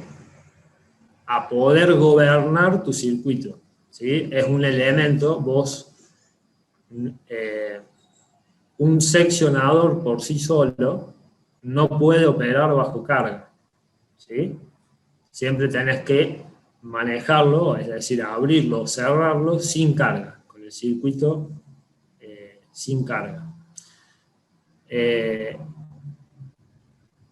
a poder gobernar tu circuito, ¿sí? Es un elemento, un seccionador por sí solo no puede operar bajo carga, ¿sí? Siempre tenés que manejarlo, es decir, abrirlo o cerrarlo sin carga, con el circuito sin carga.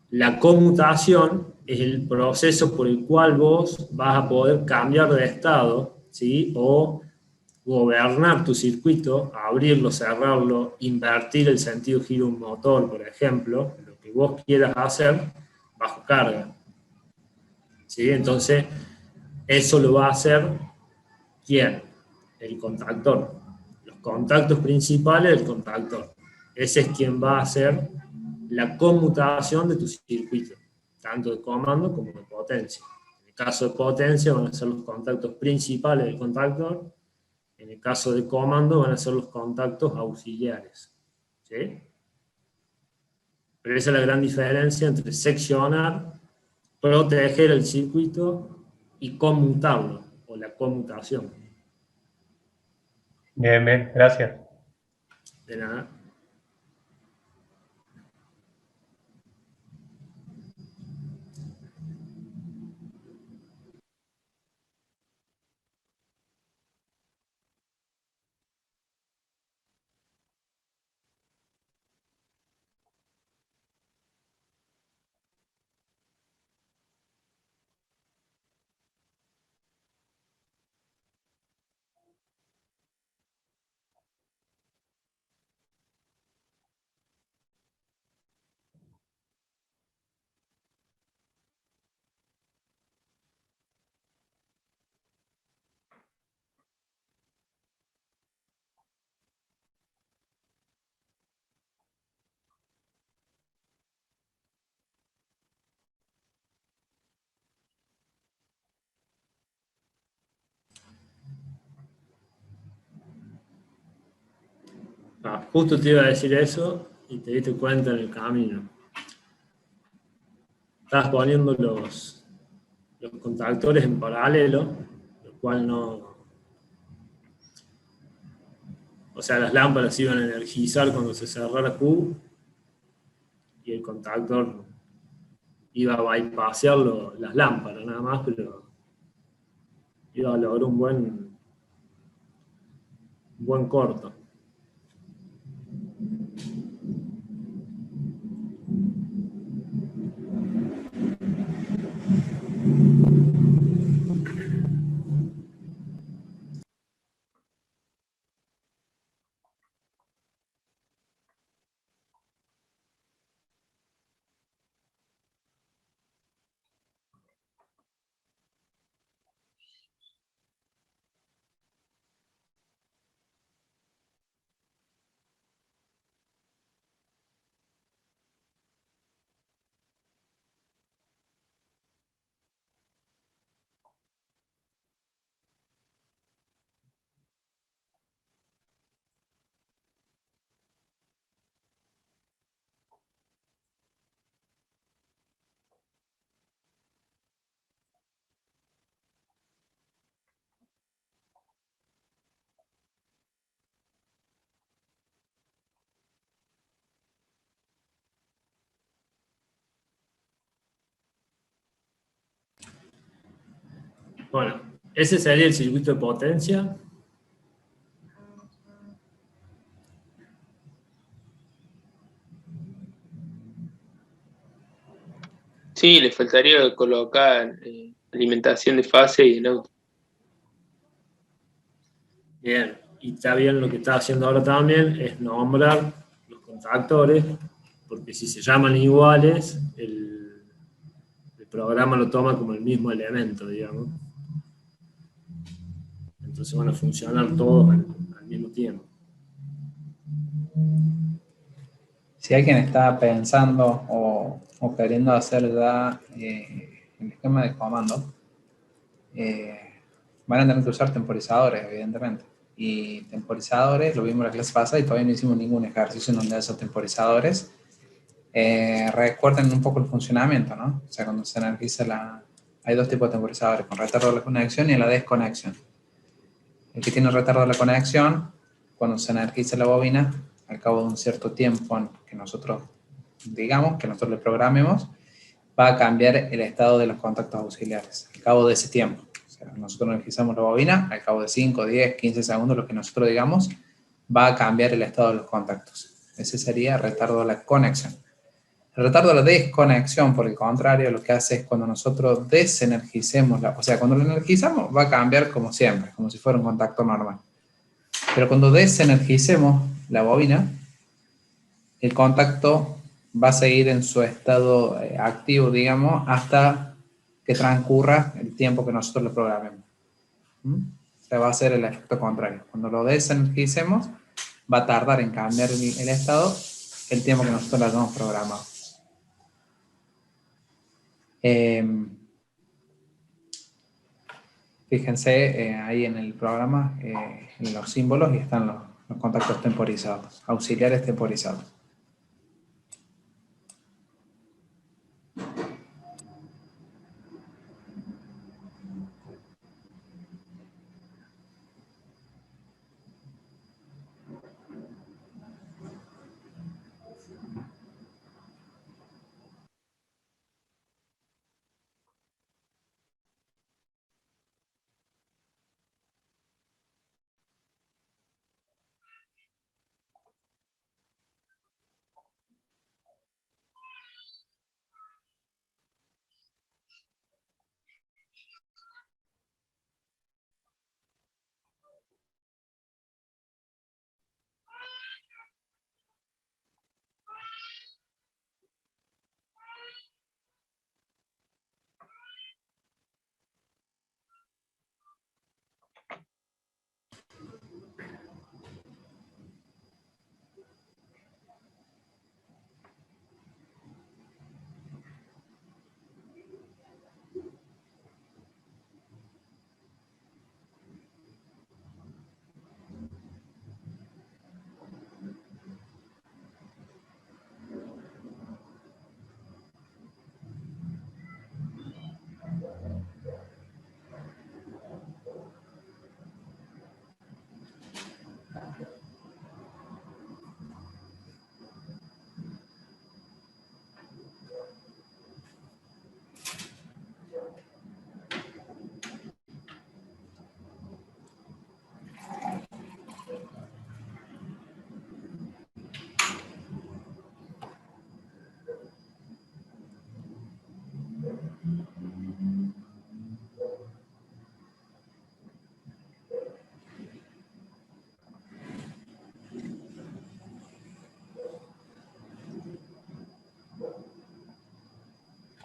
La conmutación es el proceso por el cual vos vas a poder cambiar de estado, ¿sí?, o gobernar tu circuito, abrirlo, cerrarlo, invertir el sentido de giro de un motor, por ejemplo, lo que vos quieras hacer bajo carga, ¿sí? Entonces, eso lo va a hacer ¿quién? El contactor. Los contactos principales del contactor. Ese es quien va a hacer la conmutación de tu circuito, tanto de comando como de potencia. En el caso de potencia van a ser los contactos principales del contactor. En el caso de comando van a ser los contactos auxiliares, ¿sí? Pero esa es la gran diferencia entre seccionar, proteger el circuito y conmutarlo, o la conmutación. Bien, bien, gracias. De nada. Justo te iba a decir eso y te diste cuenta en el camino. Estabas poniendo los contactores en paralelo, lo cual no... O sea, las lámparas iban a energizar cuando se cerrara Q y el contactor iba a bypassear las lámparas nada más, pero iba a lograr un buen corto. Bueno, ese sería el circuito de potencia. Sí, le faltaría colocar alimentación de fase y el auto. Bien, y está bien lo que está haciendo ahora también, es nombrar los contactores, porque si se llaman iguales, el programa lo toma como el mismo elemento, digamos. Entonces van a funcionar todos al mismo tiempo. Si alguien está pensando o queriendo hacer ya el esquema de comando, van a tener que usar temporizadores, evidentemente. Y temporizadores, lo vimos en la clase pasada y todavía no hicimos ningún ejercicio en donde esos temporizadores recuerden un poco el funcionamiento, ¿no? O sea, cuando se energiza hay dos tipos de temporizadores, con retardo de la conexión y la desconexión. El que tiene retardo de la conexión, cuando se energiza la bobina, al cabo de un cierto tiempo que nosotros digamos, que nosotros le programemos, va a cambiar el estado de los contactos auxiliares al cabo de ese tiempo. O sea, nosotros energizamos la bobina, al cabo de 5, 10, 15 segundos, lo que nosotros digamos, va a cambiar el estado de los contactos. Ese sería el retardo de la conexión. El retardo de la desconexión, por el contrario, lo que hace es cuando nosotros desenergicemos, o sea, cuando lo energizamos va a cambiar como siempre, como si fuera un contacto normal. Pero cuando desenergicemos la bobina, el contacto va a seguir en su estado activo, digamos, hasta que transcurra el tiempo que nosotros le programemos. O sea, va a ser el efecto contrario. Cuando lo desenergicemos, va a tardar en cambiar el estado el tiempo que nosotros lo hayamos programado. Fíjense ahí en el programa, en los símbolos, y están los contactos temporizados, auxiliares temporizados.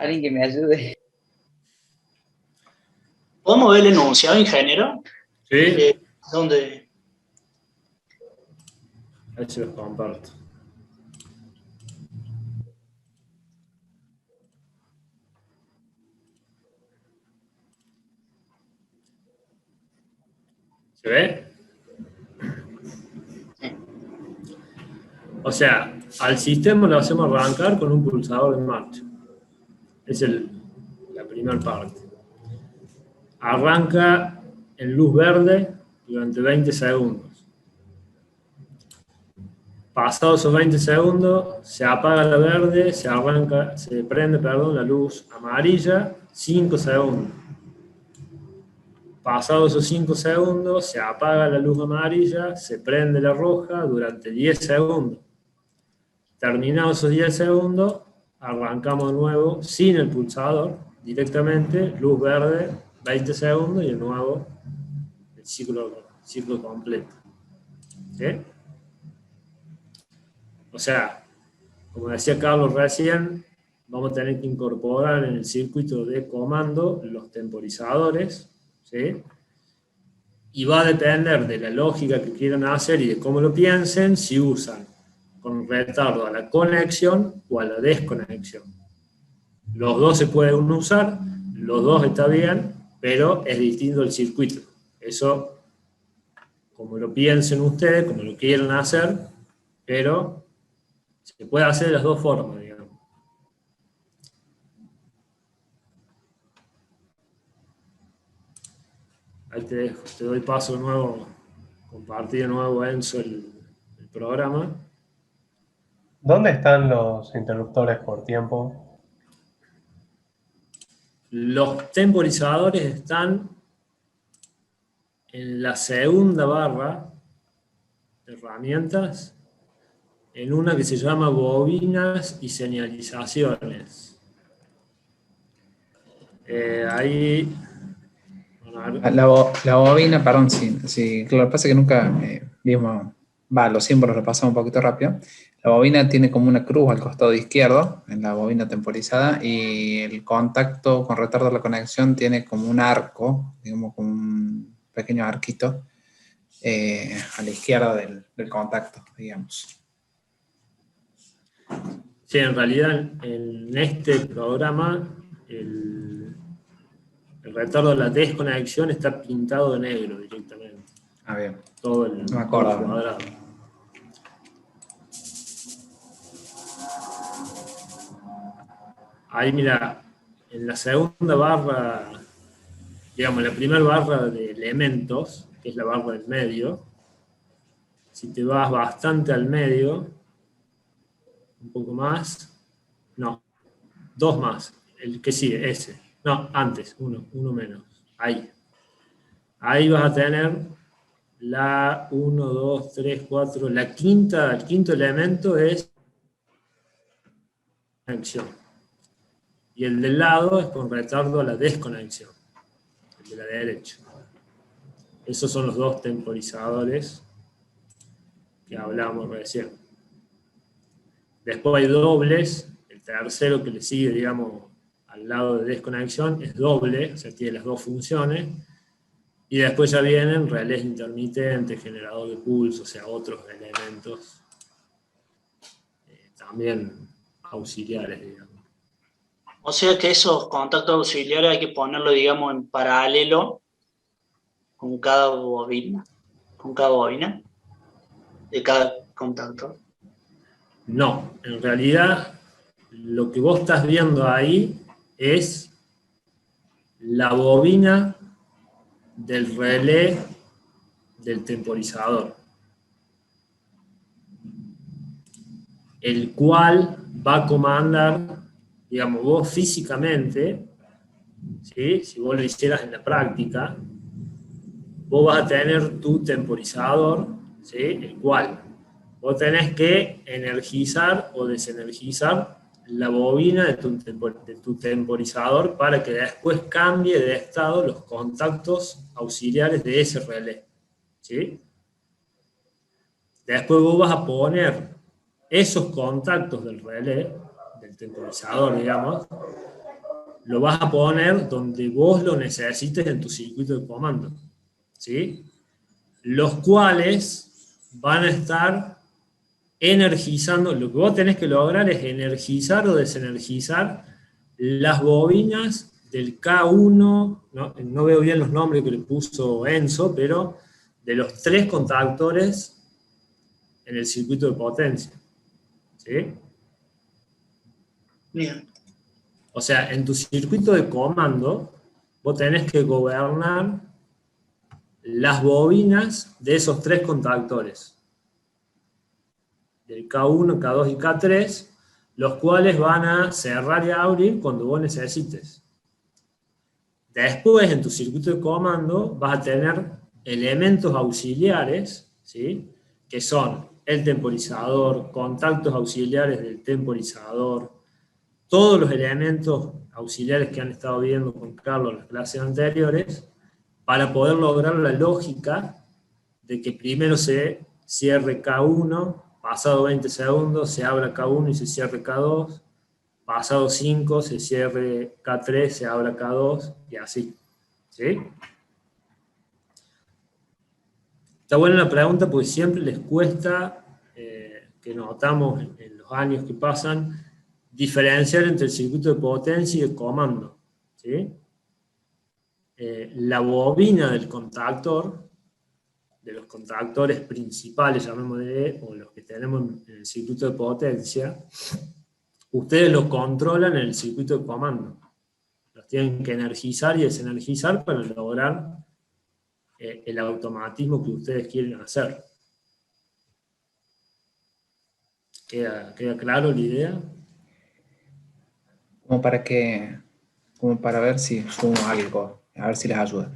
Alguien que me ayude. ¿Podemos ver el enunciado, ingeniero? Sí. ¿Dónde? Ahí se los comparto. ¿Se ve? O sea, al sistema lo hacemos arrancar con un pulsador en marcha. Es la primera parte. Arranca en luz verde durante 20 segundos. Pasados esos 20 segundos, se apaga la verde, se prende la luz amarilla, 5 segundos. Pasados esos 5 segundos, se apaga la luz amarilla, se prende la roja durante 10 segundos. Terminados esos 10 segundos, arrancamos de nuevo sin el pulsador, directamente, luz verde, 20 segundos y de nuevo el ciclo completo. ¿Sí? O sea, como decía Carlos recién, vamos a tener que incorporar en el circuito de comando los temporizadores, ¿sí? Y va a depender de la lógica que quieran hacer y de cómo lo piensen, si usan con retardo a la conexión o a la desconexión. Los dos se pueden usar, los dos está bien, pero es distinto el circuito. Eso, como lo piensen ustedes, como lo quieran hacer, pero se puede hacer de las dos formas, digamos. Ahí te doy paso de nuevo, compartir de nuevo, Enzo, el programa. ¿Dónde están los interruptores por tiempo? Los temporizadores están en la segunda barra de herramientas, en una que se llama bobinas y señalizaciones. Ahí... La bobina, perdón, sí, lo que pasa es que nunca vimos, los símbolos lo pasamos un poquito rápido. La bobina tiene como una cruz al costado izquierdo, en la bobina temporizada, y el contacto con retardo de la conexión tiene como un arco, digamos como un pequeño arquito, a la izquierda del contacto, digamos. Sí, en realidad en este programa el retardo de la desconexión está pintado de negro directamente. Ah, bien. Todo el cuadrado. Ahí mira, en la segunda barra, digamos, la primera barra de elementos, que es la barra del medio, si te vas bastante al medio, un poco más, no, 2 más, el que sigue, ese, no, antes, uno menos, ahí. Ahí vas a tener la 1, 2, 3, 4, el quinto elemento es conexión. Y el del lado es con retardo a la desconexión, el de la derecha. Esos son los dos temporizadores que hablábamos recién. Después hay dobles, el tercero que le sigue, digamos, al lado de desconexión es doble, o sea, tiene las dos funciones. Y después ya vienen relés intermitentes, generador de pulso, o sea, otros elementos también auxiliares, digamos. O sea que esos contactos auxiliares hay que ponerlo, digamos, en paralelo con cada bobina de cada contacto. No, en realidad lo que vos estás viendo ahí es la bobina del relé del temporizador, el cual va a comandar, digamos, vos físicamente, ¿sí? Si vos lo hicieras en la práctica, vos vas a tener tu temporizador, ¿sí? El cual vos tenés que energizar o desenergizar la bobina de tu temporizador para que después cambie de estado los contactos auxiliares de ese relé, ¿sí? Después vos vas a poner esos contactos del relé, del temporizador, digamos, lo vas a poner donde vos lo necesites en tu circuito de comando, ¿sí? Los cuales van a estar energizando. Lo que vos tenés que lograr es energizar o desenergizar las bobinas del K1, no veo bien los nombres que le puso Enzo, pero de los 3 contactores en el circuito de potencia, ¿sí? Bien. O sea, en tu circuito de comando, vos tenés que gobernar las bobinas de esos 3 contactores, del K1, K2 y K3, los cuales van a cerrar y abrir cuando vos necesites. Después, en tu circuito de comando, vas a tener elementos auxiliares, ¿sí? Que son el temporizador, contactos auxiliares del temporizador, todos los elementos auxiliares que han estado viendo con Carlos en las clases anteriores, para poder lograr la lógica de que primero se cierre K1, pasado 20 segundos se abra K1 y se cierre K2, pasado 5 se cierre K3, se abra K2 y así, ¿sí? Está buena la pregunta porque siempre les cuesta, que notamos en los años que pasan, diferenciar entre el circuito de potencia y el comando, ¿sí? La bobina del contactor, de los contactores principales, llamémosle, o los que tenemos en el circuito de potencia, ustedes los controlan en el circuito de comando. Los tienen que energizar y desenergizar para lograr el automatismo que ustedes quieren hacer. ¿Queda claro la idea? Como para ver si sumo algo, a ver si les ayuda.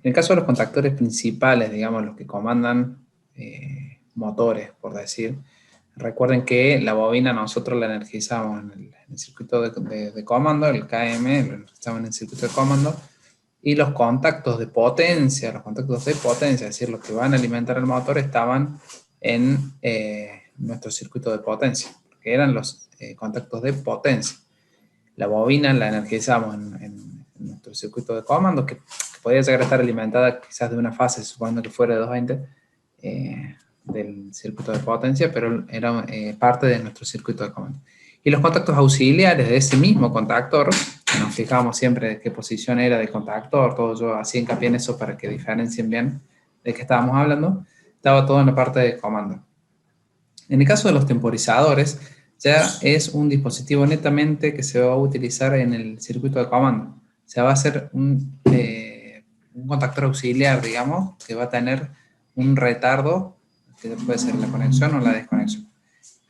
En el caso de los contactores principales, digamos, los que comandan motores, por decir, recuerden que la bobina nosotros la energizamos en el circuito de comando, el KM, lo energizamos en el circuito de comando, y los contactos de potencia, es decir, los que van a alimentar el motor, estaban en nuestro circuito de potencia, que eran los contactos de potencia. La bobina la energizamos en nuestro circuito de comando, que podría llegar a estar alimentada quizás de una fase, suponiendo que fuera de 220 del circuito de potencia, pero era parte de nuestro circuito de comando. Y los contactos auxiliares de ese mismo contactor, que nos fijamos siempre de qué posición era del contactor, todo yo hacía hincapié en eso para que diferencien bien de qué estábamos hablando, estaba todo en la parte de comando. En el caso de los temporizadores, ya es un dispositivo netamente que se va a utilizar en el circuito de comando. Se va a hacer un contactor auxiliar, digamos, que va a tener un retardo, que puede ser la conexión o la desconexión.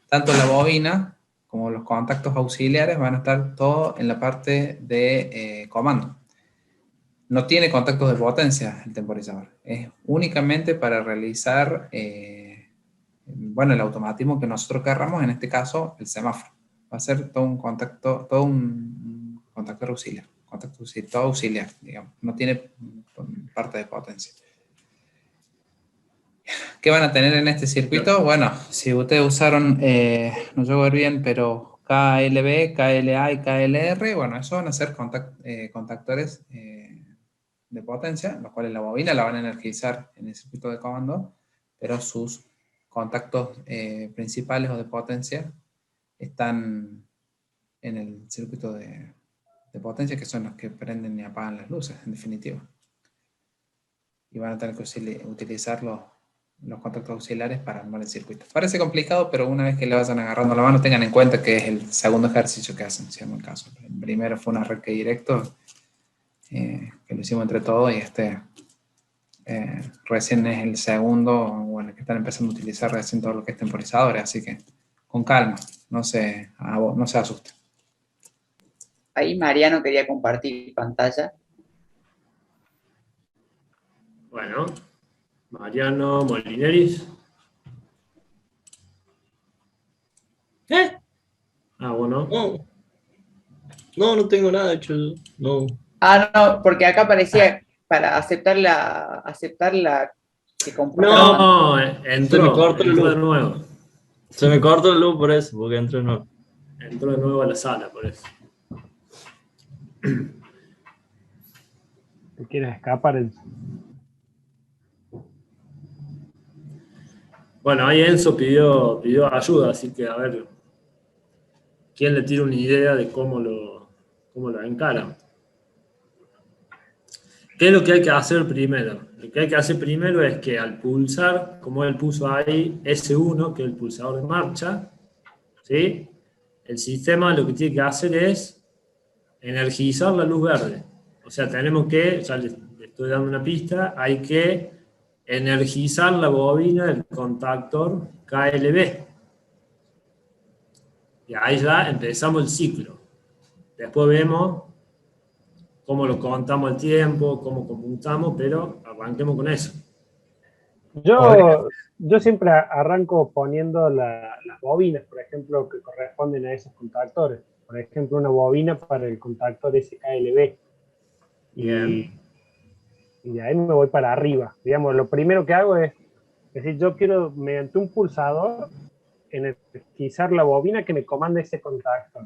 Tanto la bobina como los contactos auxiliares van a estar todo en la parte de comando. No tiene contactos de potencia el temporizador. Es únicamente para realizar bueno, el automatismo que nosotros querramos, en este caso, el semáforo. Va a ser todo un contactor auxiliar. Todo auxiliar, digamos. No tiene parte de potencia. ¿Qué van a tener en este circuito? Bueno, si ustedes usaron, no llego a ver bien, pero KLB, KLA y KLR, bueno, eso van a ser contactores de potencia, los cuales la bobina la van a energizar en el circuito de comando, pero sus contactos principales o de potencia están en el circuito de potencia, que son los que prenden y apagan las luces, en definitiva. Y van a tener que utilizar los contactos auxiliares para armar el circuito. Parece complicado, pero una vez que le vayan agarrando la mano, tengan en cuenta que es el segundo ejercicio que hacen, si es el caso. El primero fue un arranque directo, que lo hicimos entre todos, y recién es el segundo, bueno, que están empezando a utilizar recién todo lo que es temporizadores, así que con calma, no se asusten. Ahí Mariano quería compartir pantalla. Bueno, Mariano Molineris. Bueno. No tengo nada hecho. No. No, porque acá aparecía para aceptar la que compró. No, entró de nuevo. Se me cortó la luz por eso, porque entró de nuevo. Entró de nuevo a la sala, por eso. ¿Te quieres escapar? Bueno, ahí Enzo pidió ayuda, así que a ver, ¿quién le tira una idea de cómo lo encara? ¿Qué es lo que hay que hacer primero? Lo que hay que hacer primero es que al pulsar, como él puso ahí, S1, que es el pulsador de marcha, ¿sí? El sistema lo que tiene que hacer es energizar la luz verde. O sea, tenemos que, ya le estoy dando una pista, hay que energizar la bobina del contactor KLB. Y ahí ya empezamos el ciclo. Después vemos cómo lo contamos el tiempo, cómo computamos, pero arranquemos con eso. Yo siempre arranco poniendo las bobinas, por ejemplo, que corresponden a esos contactores. Por ejemplo, una bobina para el contactor SKLB. Y de ahí me voy para arriba. Digamos, lo primero que hago es decir, yo quiero, mediante un pulsador, energizar la bobina que me comanda ese contactor.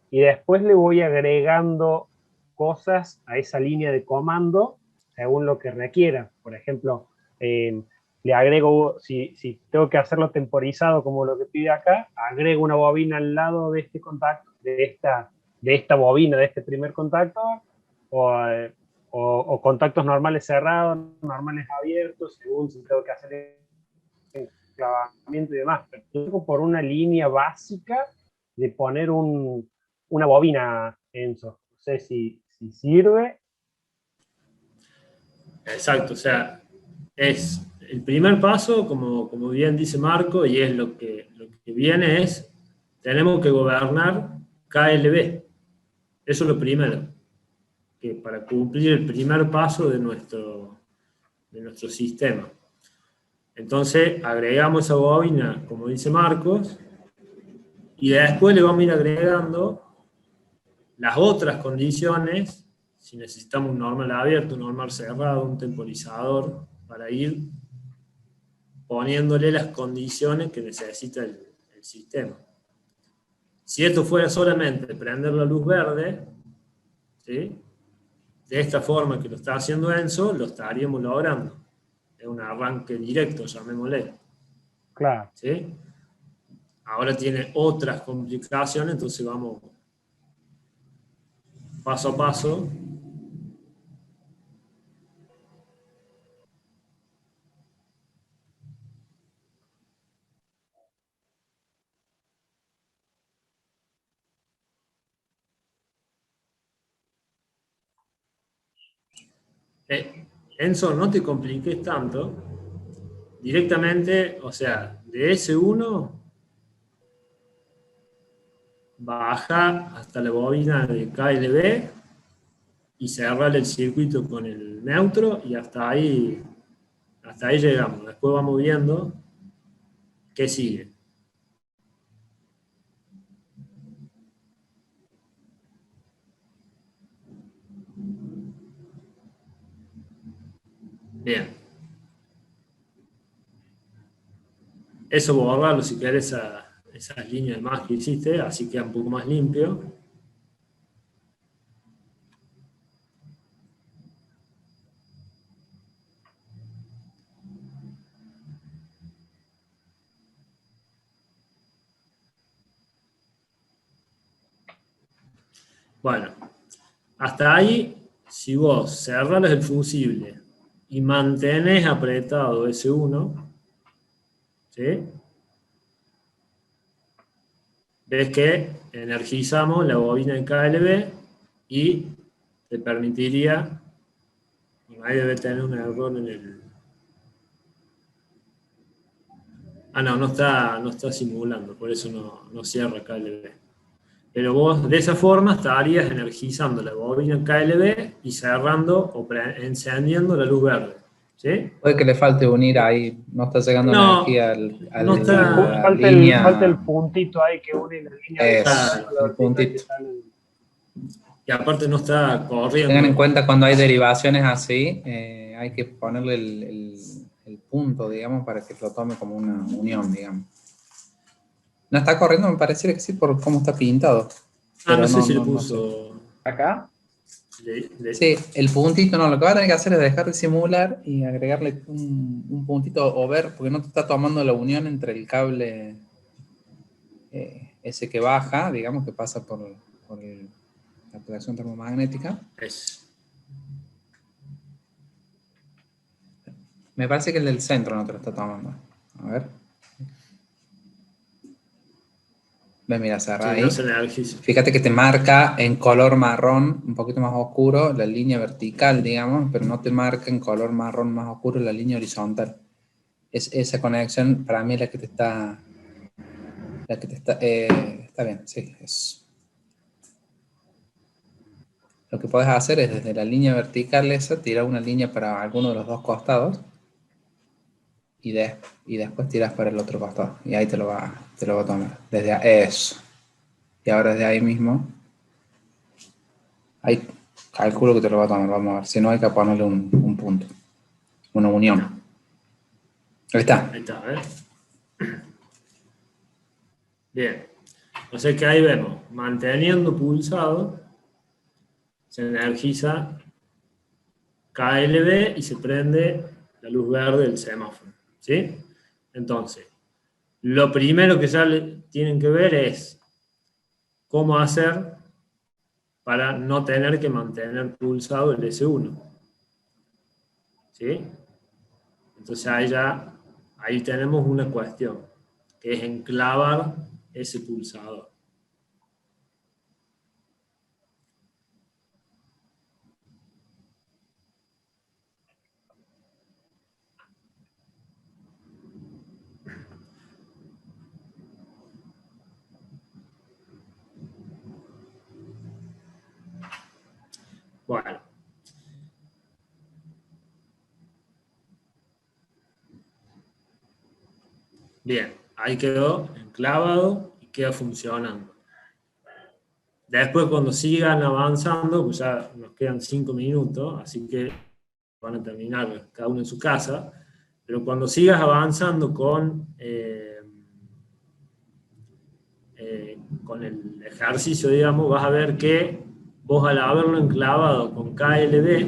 Y después le voy agregando cosas a esa línea de comando según lo que requiera. Por ejemplo, le agrego, si tengo que hacerlo temporizado como lo que pide acá, agrego una bobina al lado de este contacto, de esta bobina, de este primer contacto, o contactos normales cerrados, normales abiertos, según si tengo que hacer enclavamiento y demás. Pero tengo por una línea básica de poner una bobina, Enzo. No sé si sirve. Exacto, o sea, es el primer paso, como bien dice Marco, y es lo que viene es, tenemos que gobernar KLB. Eso es lo primero, que para cumplir el primer paso de nuestro sistema. Entonces, agregamos esa bobina, como dice Marcos, y después le vamos a ir agregando las otras condiciones, si necesitamos un normal abierto, un normal cerrado, un temporizador, para ir poniéndole las condiciones que necesita el sistema. Si esto fuera solamente prender la luz verde, ¿sí? De esta forma que lo está haciendo Enzo, lo estaríamos logrando. Es un arranque directo, llamémosle. Claro. ¿Sí? Ahora tiene otras complicaciones, entonces vamos paso a paso. Enzo, no te compliques tanto. Directamente, o sea, de S1 baja hasta la bobina de KLB y cerrar el circuito con el neutro y hasta ahí llegamos. Después vamos viendo qué sigue. Bien. Eso borrarlo si querés esas líneas más que hiciste, así queda un poco más limpio. Bueno, hasta ahí, si vos cerraras el fusible y mantenés apretado S1, ¿sí? Ves que energizamos la bobina de KLB y te permitiría, ahí debe tener un error en el... Ah, no está simulando, por eso no cierra KLB. Pero vos de esa forma estarías energizando la bobina KLB y cerrando o encendiendo la luz verde. ¿Sí? Puede que le falte unir ahí, no está llegando energía no está, la línea. Falta el puntito ahí que une la línea. El puntito. Y aparte no está corriendo. Tengan en cuenta cuando hay derivaciones así, hay que ponerle el punto, digamos, para que lo tome como una unión, digamos. No está corriendo, me parece que sí, por cómo está pintado. No sé si le puso... ¿Acá? Sí, el puntito, no, lo que va a tener que hacer es dejar de simular y agregarle un puntito o ver, porque no te está tomando la unión entre el cable ese que baja, digamos, que pasa por la activación termomagnética. Me parece que el del centro no te lo está tomando. A ver. Ve, mira, cerra ahí. Fíjate que te marca en color marrón, un poquito más oscuro, la línea vertical, digamos, pero no te marca en color marrón más oscuro la línea horizontal. Esa conexión para mí es la que te está... está bien, sí. Lo que puedes hacer es desde la línea vertical esa, tirar una línea para alguno de los dos costados y después tiras para el otro costado. Y ahí te lo va a tomar. Desde eso. Y ahora desde ahí mismo, ahí calculo que te lo va a tomar. Vamos a ver. Si no, hay que ponerle un punto. Una unión. Ahí está. Ahí está, Bien. O sea que ahí vemos, manteniendo pulsado, se energiza KLB y se prende la luz verde del semáforo. ¿Sí? Entonces, lo primero que ya tienen que ver es cómo hacer para no tener que mantener pulsado el S1. ¿Sí? Entonces ahí tenemos una cuestión, que es enclavar ese pulsador. Bueno. Bien, ahí quedó enclavado y queda funcionando. Después cuando sigan avanzando, pues ya nos quedan 5 minutos, así que van a terminar cada uno en su casa, pero cuando sigas avanzando con el ejercicio, digamos, vas a ver que vos al haberlo enclavado con KLB,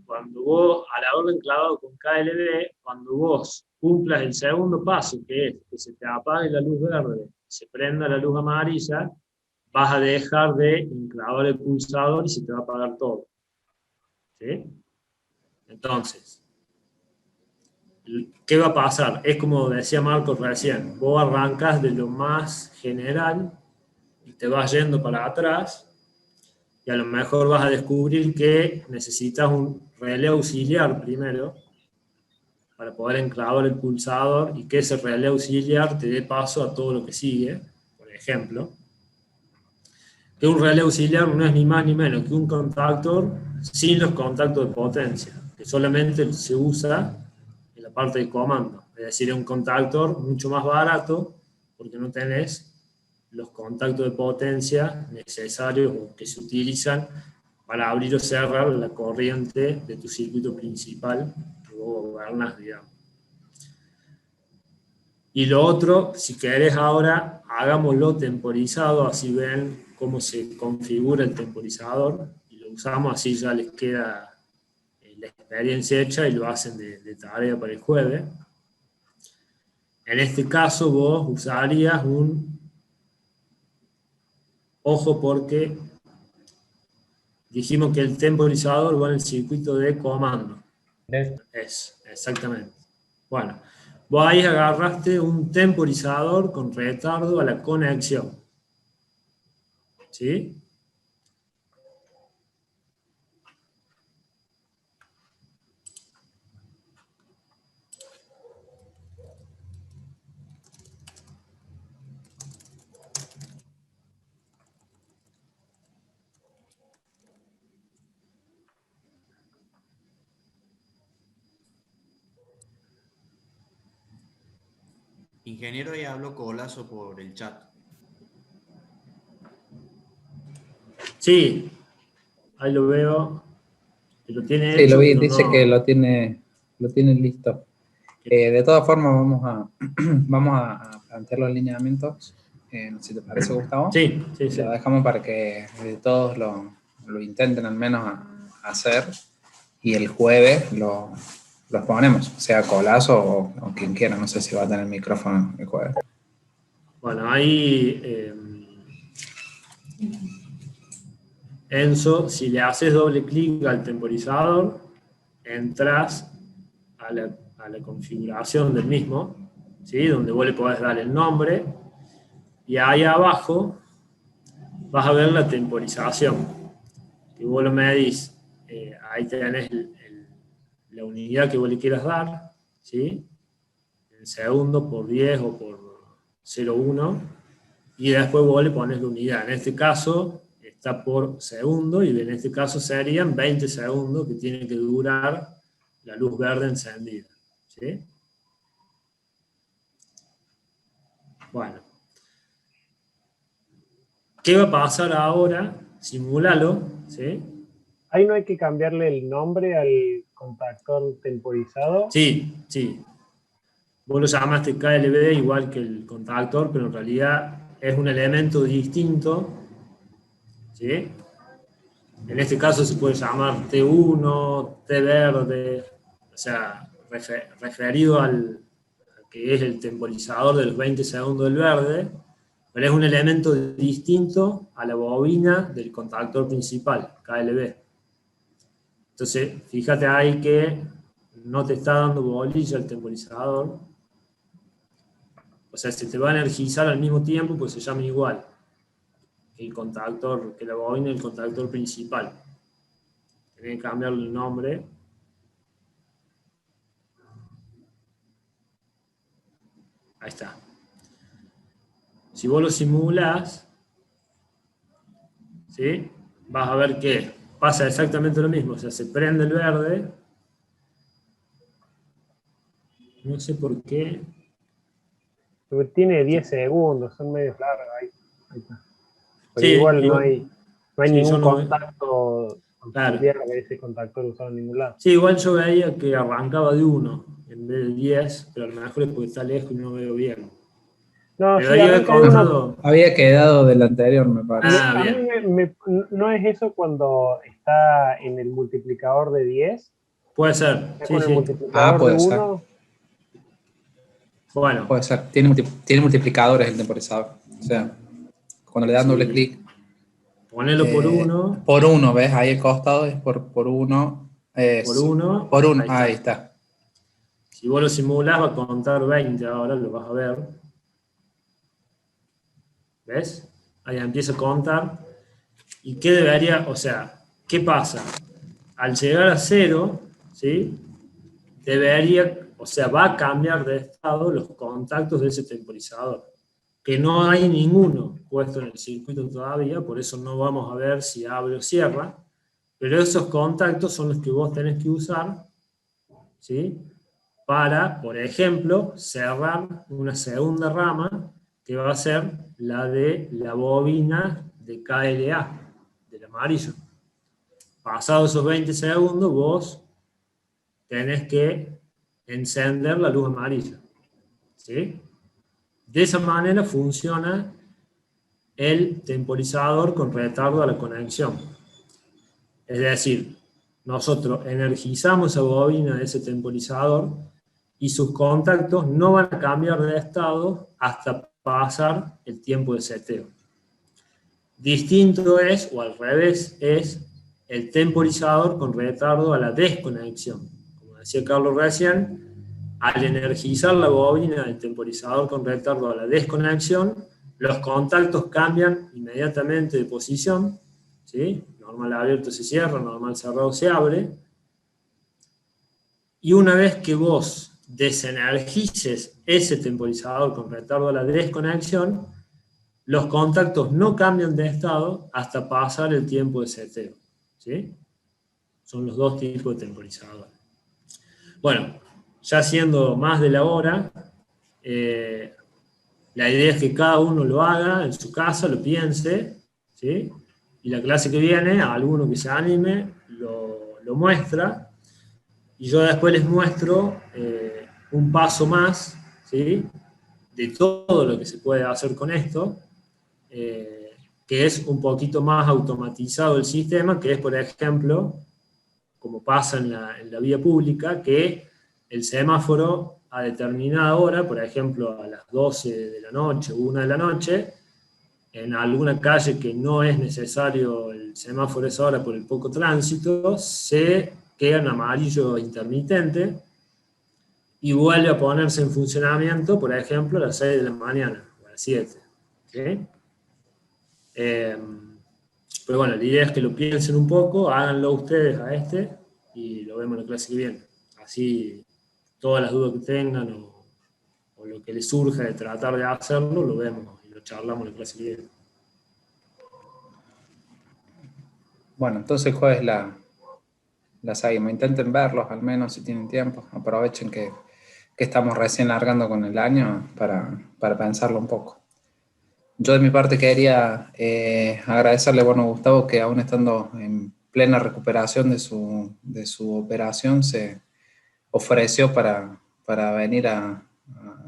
cuando vos, al haberlo enclavado con KLB, cuando vos cumplas el segundo paso, que es que se te apague la luz verde, se prenda la luz amarilla, vas a dejar de enclavar el pulsador y se te va a apagar todo. ¿Sí? Entonces, ¿qué va a pasar? Es como decía Marcos recién, vos arrancas de lo más general y te vas yendo para atrás y a lo mejor vas a descubrir que necesitas un relé auxiliar primero para poder enclavar el pulsador y que ese relé auxiliar te dé paso a todo lo que sigue, por ejemplo. Que un relé auxiliar no es ni más ni menos que un contactor sin los contactos de potencia, que solamente se usa en la parte de comando. Es decir, es un contactor mucho más barato porque no tenés los contactos de potencia necesarios o que se utilizan para abrir o cerrar la corriente de tu circuito principal que vos gobernas, digamos. Y lo otro, si querés ahora, hagámoslo temporizado, así ven cómo se configura el temporizador, y lo usamos, así ya les queda la experiencia hecha y lo hacen de tarea para el jueves. En este caso vos usarías un... Ojo porque dijimos que el temporizador va en el circuito de comando. Exactamente. Bueno, vos ahí agarraste un temporizador con retardo a la conexión. ¿Sí? Ingeniero, ahí habló Colazo por el chat. Sí, ahí lo veo. Lo tiene Sí, hecho, lo vi, pero dice no... que lo tiene listo. De todas formas, vamos a plantear los lineamientos no sé si te parece, Gustavo. Sí, sí, sí. Lo dejamos para que todos lo intenten al menos a hacer, y el jueves los ponemos, sea Colazo o quien quiera, no sé si va a tener micrófono el jueves. Bueno, ahí, Enzo, si le haces doble clic al temporizador, entras a la configuración del mismo, ¿sí? Donde vos le podés dar el nombre, y ahí abajo vas a ver la temporización, que vos lo medís, ahí tenés la unidad que vos le quieras dar, ¿sí? En segundo por 10 o por 0,1, y después vos le pones la unidad. En este caso está por segundo, y en este caso serían 20 segundos que tiene que durar la luz verde encendida, ¿sí? Bueno. ¿Qué va a pasar ahora? Simúlalo, ¿sí? Ahí no hay que cambiarle el nombre al contactor temporizado. Sí, sí. Vos lo llamaste KLB igual que el contactor, pero en realidad es un elemento distinto, ¿sí? En este caso se puede llamar T1, T verde, o sea, referido al que es el temporizador de los 20 segundos del verde, pero es un elemento distinto a la bobina del contactor principal, KLB. Entonces, fíjate ahí que no te está dando bolilla el temporizador. O sea, se te va a energizar al mismo tiempo, pues se llama igual que el contactor, que la bobina del contactor principal. Tenés que cambiarle el nombre. Ahí está. Si vos lo simulás, ¿sí? Vas a ver que pasa exactamente lo mismo. O sea, se prende el verde. No sé por qué. Porque tiene 10 segundos, son medios largos ahí. Ahí está. Pero Sí, igual no hay sí, ningún yo no- contacto auxiliar de ese contactor usado en ningún lado. Sí, igual yo veía que arrancaba de 1 en vez de 10, pero a lo mejor es porque está lejos y no veo bien. No, sí, Debería haber arranca de uno. contado. Había quedado del anterior, me parece. Ah, A bien. mí no es eso cuando está en el multiplicador de 10. Puede ser, Está sí, con el sí. multiplicador puede de ser. 1. Bueno, Puede ser, tiene multiplicadores el temporizador. O sea, cuando le dan Sí. doble clic, ponelo por 1, por uno, ¿ves? Ahí el costado es por uno. por 1. Por uno, ahí está. Si vos lo simulás va a contar 20 ahora, lo vas a ver. ¿Ves? Ahí empieza a contar. ¿Y qué debería, o sea, qué pasa? Al llegar a 0, ¿sí? Debería, o sea, va a cambiar de estado los contactos de ese temporizador. Que no hay ninguno puesto en el circuito todavía, por eso no vamos a ver si abre o cierra, pero esos contactos son los que vos tenés que usar, ¿sí? Para, por ejemplo, cerrar una segunda rama, que va a ser la de la bobina de KLA, del amarillo. Pasados esos 20 segundos, vos tenés que encender la luz amarilla, ¿sí? De esa manera funciona el temporizador con retardo a la conexión. Es decir, nosotros energizamos esa bobina de ese temporizador y sus contactos no van a cambiar de estado hasta pasar el tiempo de seteo. Distinto es, o al revés, es el temporizador con retardo a la desconexión. Como decía Carlos recién, al energizar la bobina del temporizador con retardo a la desconexión, los contactos cambian inmediatamente de posición, ¿sí? Normal abierto se cierra, normal cerrado se abre, y una vez que vos desenergices ese temporizador con retardo a la desconexión, los contactos no cambian de estado hasta pasar el tiempo de seteo, ¿sí? Son los dos tipos de temporizadores. Bueno, ya siendo más de la hora, la idea es que cada uno lo haga en su casa, lo piense, ¿sí? Y la clase que viene, a alguno que se anime, lo muestra, y yo después les muestro un paso más, ¿sí? De todo lo que se puede hacer con esto, que es un poquito más automatizado el sistema, que es, por ejemplo, como pasa en la vía pública, que el semáforo a determinada hora, por ejemplo, a las 12 de la noche o 1 de la noche, en alguna calle que no es necesario el semáforo esa hora por el poco tránsito, se queda en amarillo intermitente y vuelve a ponerse en funcionamiento, por ejemplo, a las 6 de la mañana o a las 7. ¿Sí? Pero bueno, la idea es que lo piensen un poco, háganlo ustedes a y lo vemos en la clase que viene. Así, todas las dudas que tengan o lo que les surja de tratar de hacerlo, lo vemos y lo charlamos en la clase que viene. Bueno, entonces el jueves la seguimos. Intenten verlos al menos si tienen tiempo. Aprovechen que estamos recién largando con el año para pensarlo un poco. Yo de mi parte quería agradecerle a Gustavo, que aún estando en plena recuperación de su operación, se ofreció para venir a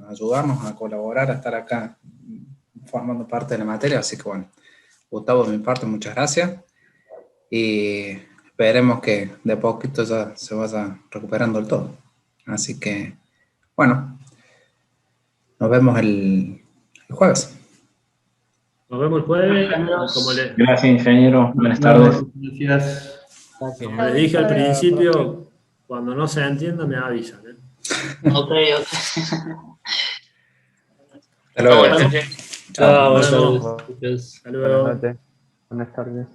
ayudarnos, a colaborar, a estar acá formando parte de la materia. Así que bueno, Gustavo, de mi parte, muchas gracias. Y esperemos que de poquito ya se vaya recuperando el todo. Así que, bueno, nos vemos el jueves. Nos vemos el jueves. Gracias, ingeniero. Buenas tardes. Gracias. Como les dije al principio, cuando no se entienda me avisan. Ok. Hasta luego. Chao, Chao, Nos buenas vemos. tardes. Hasta luego. Buenas tardes.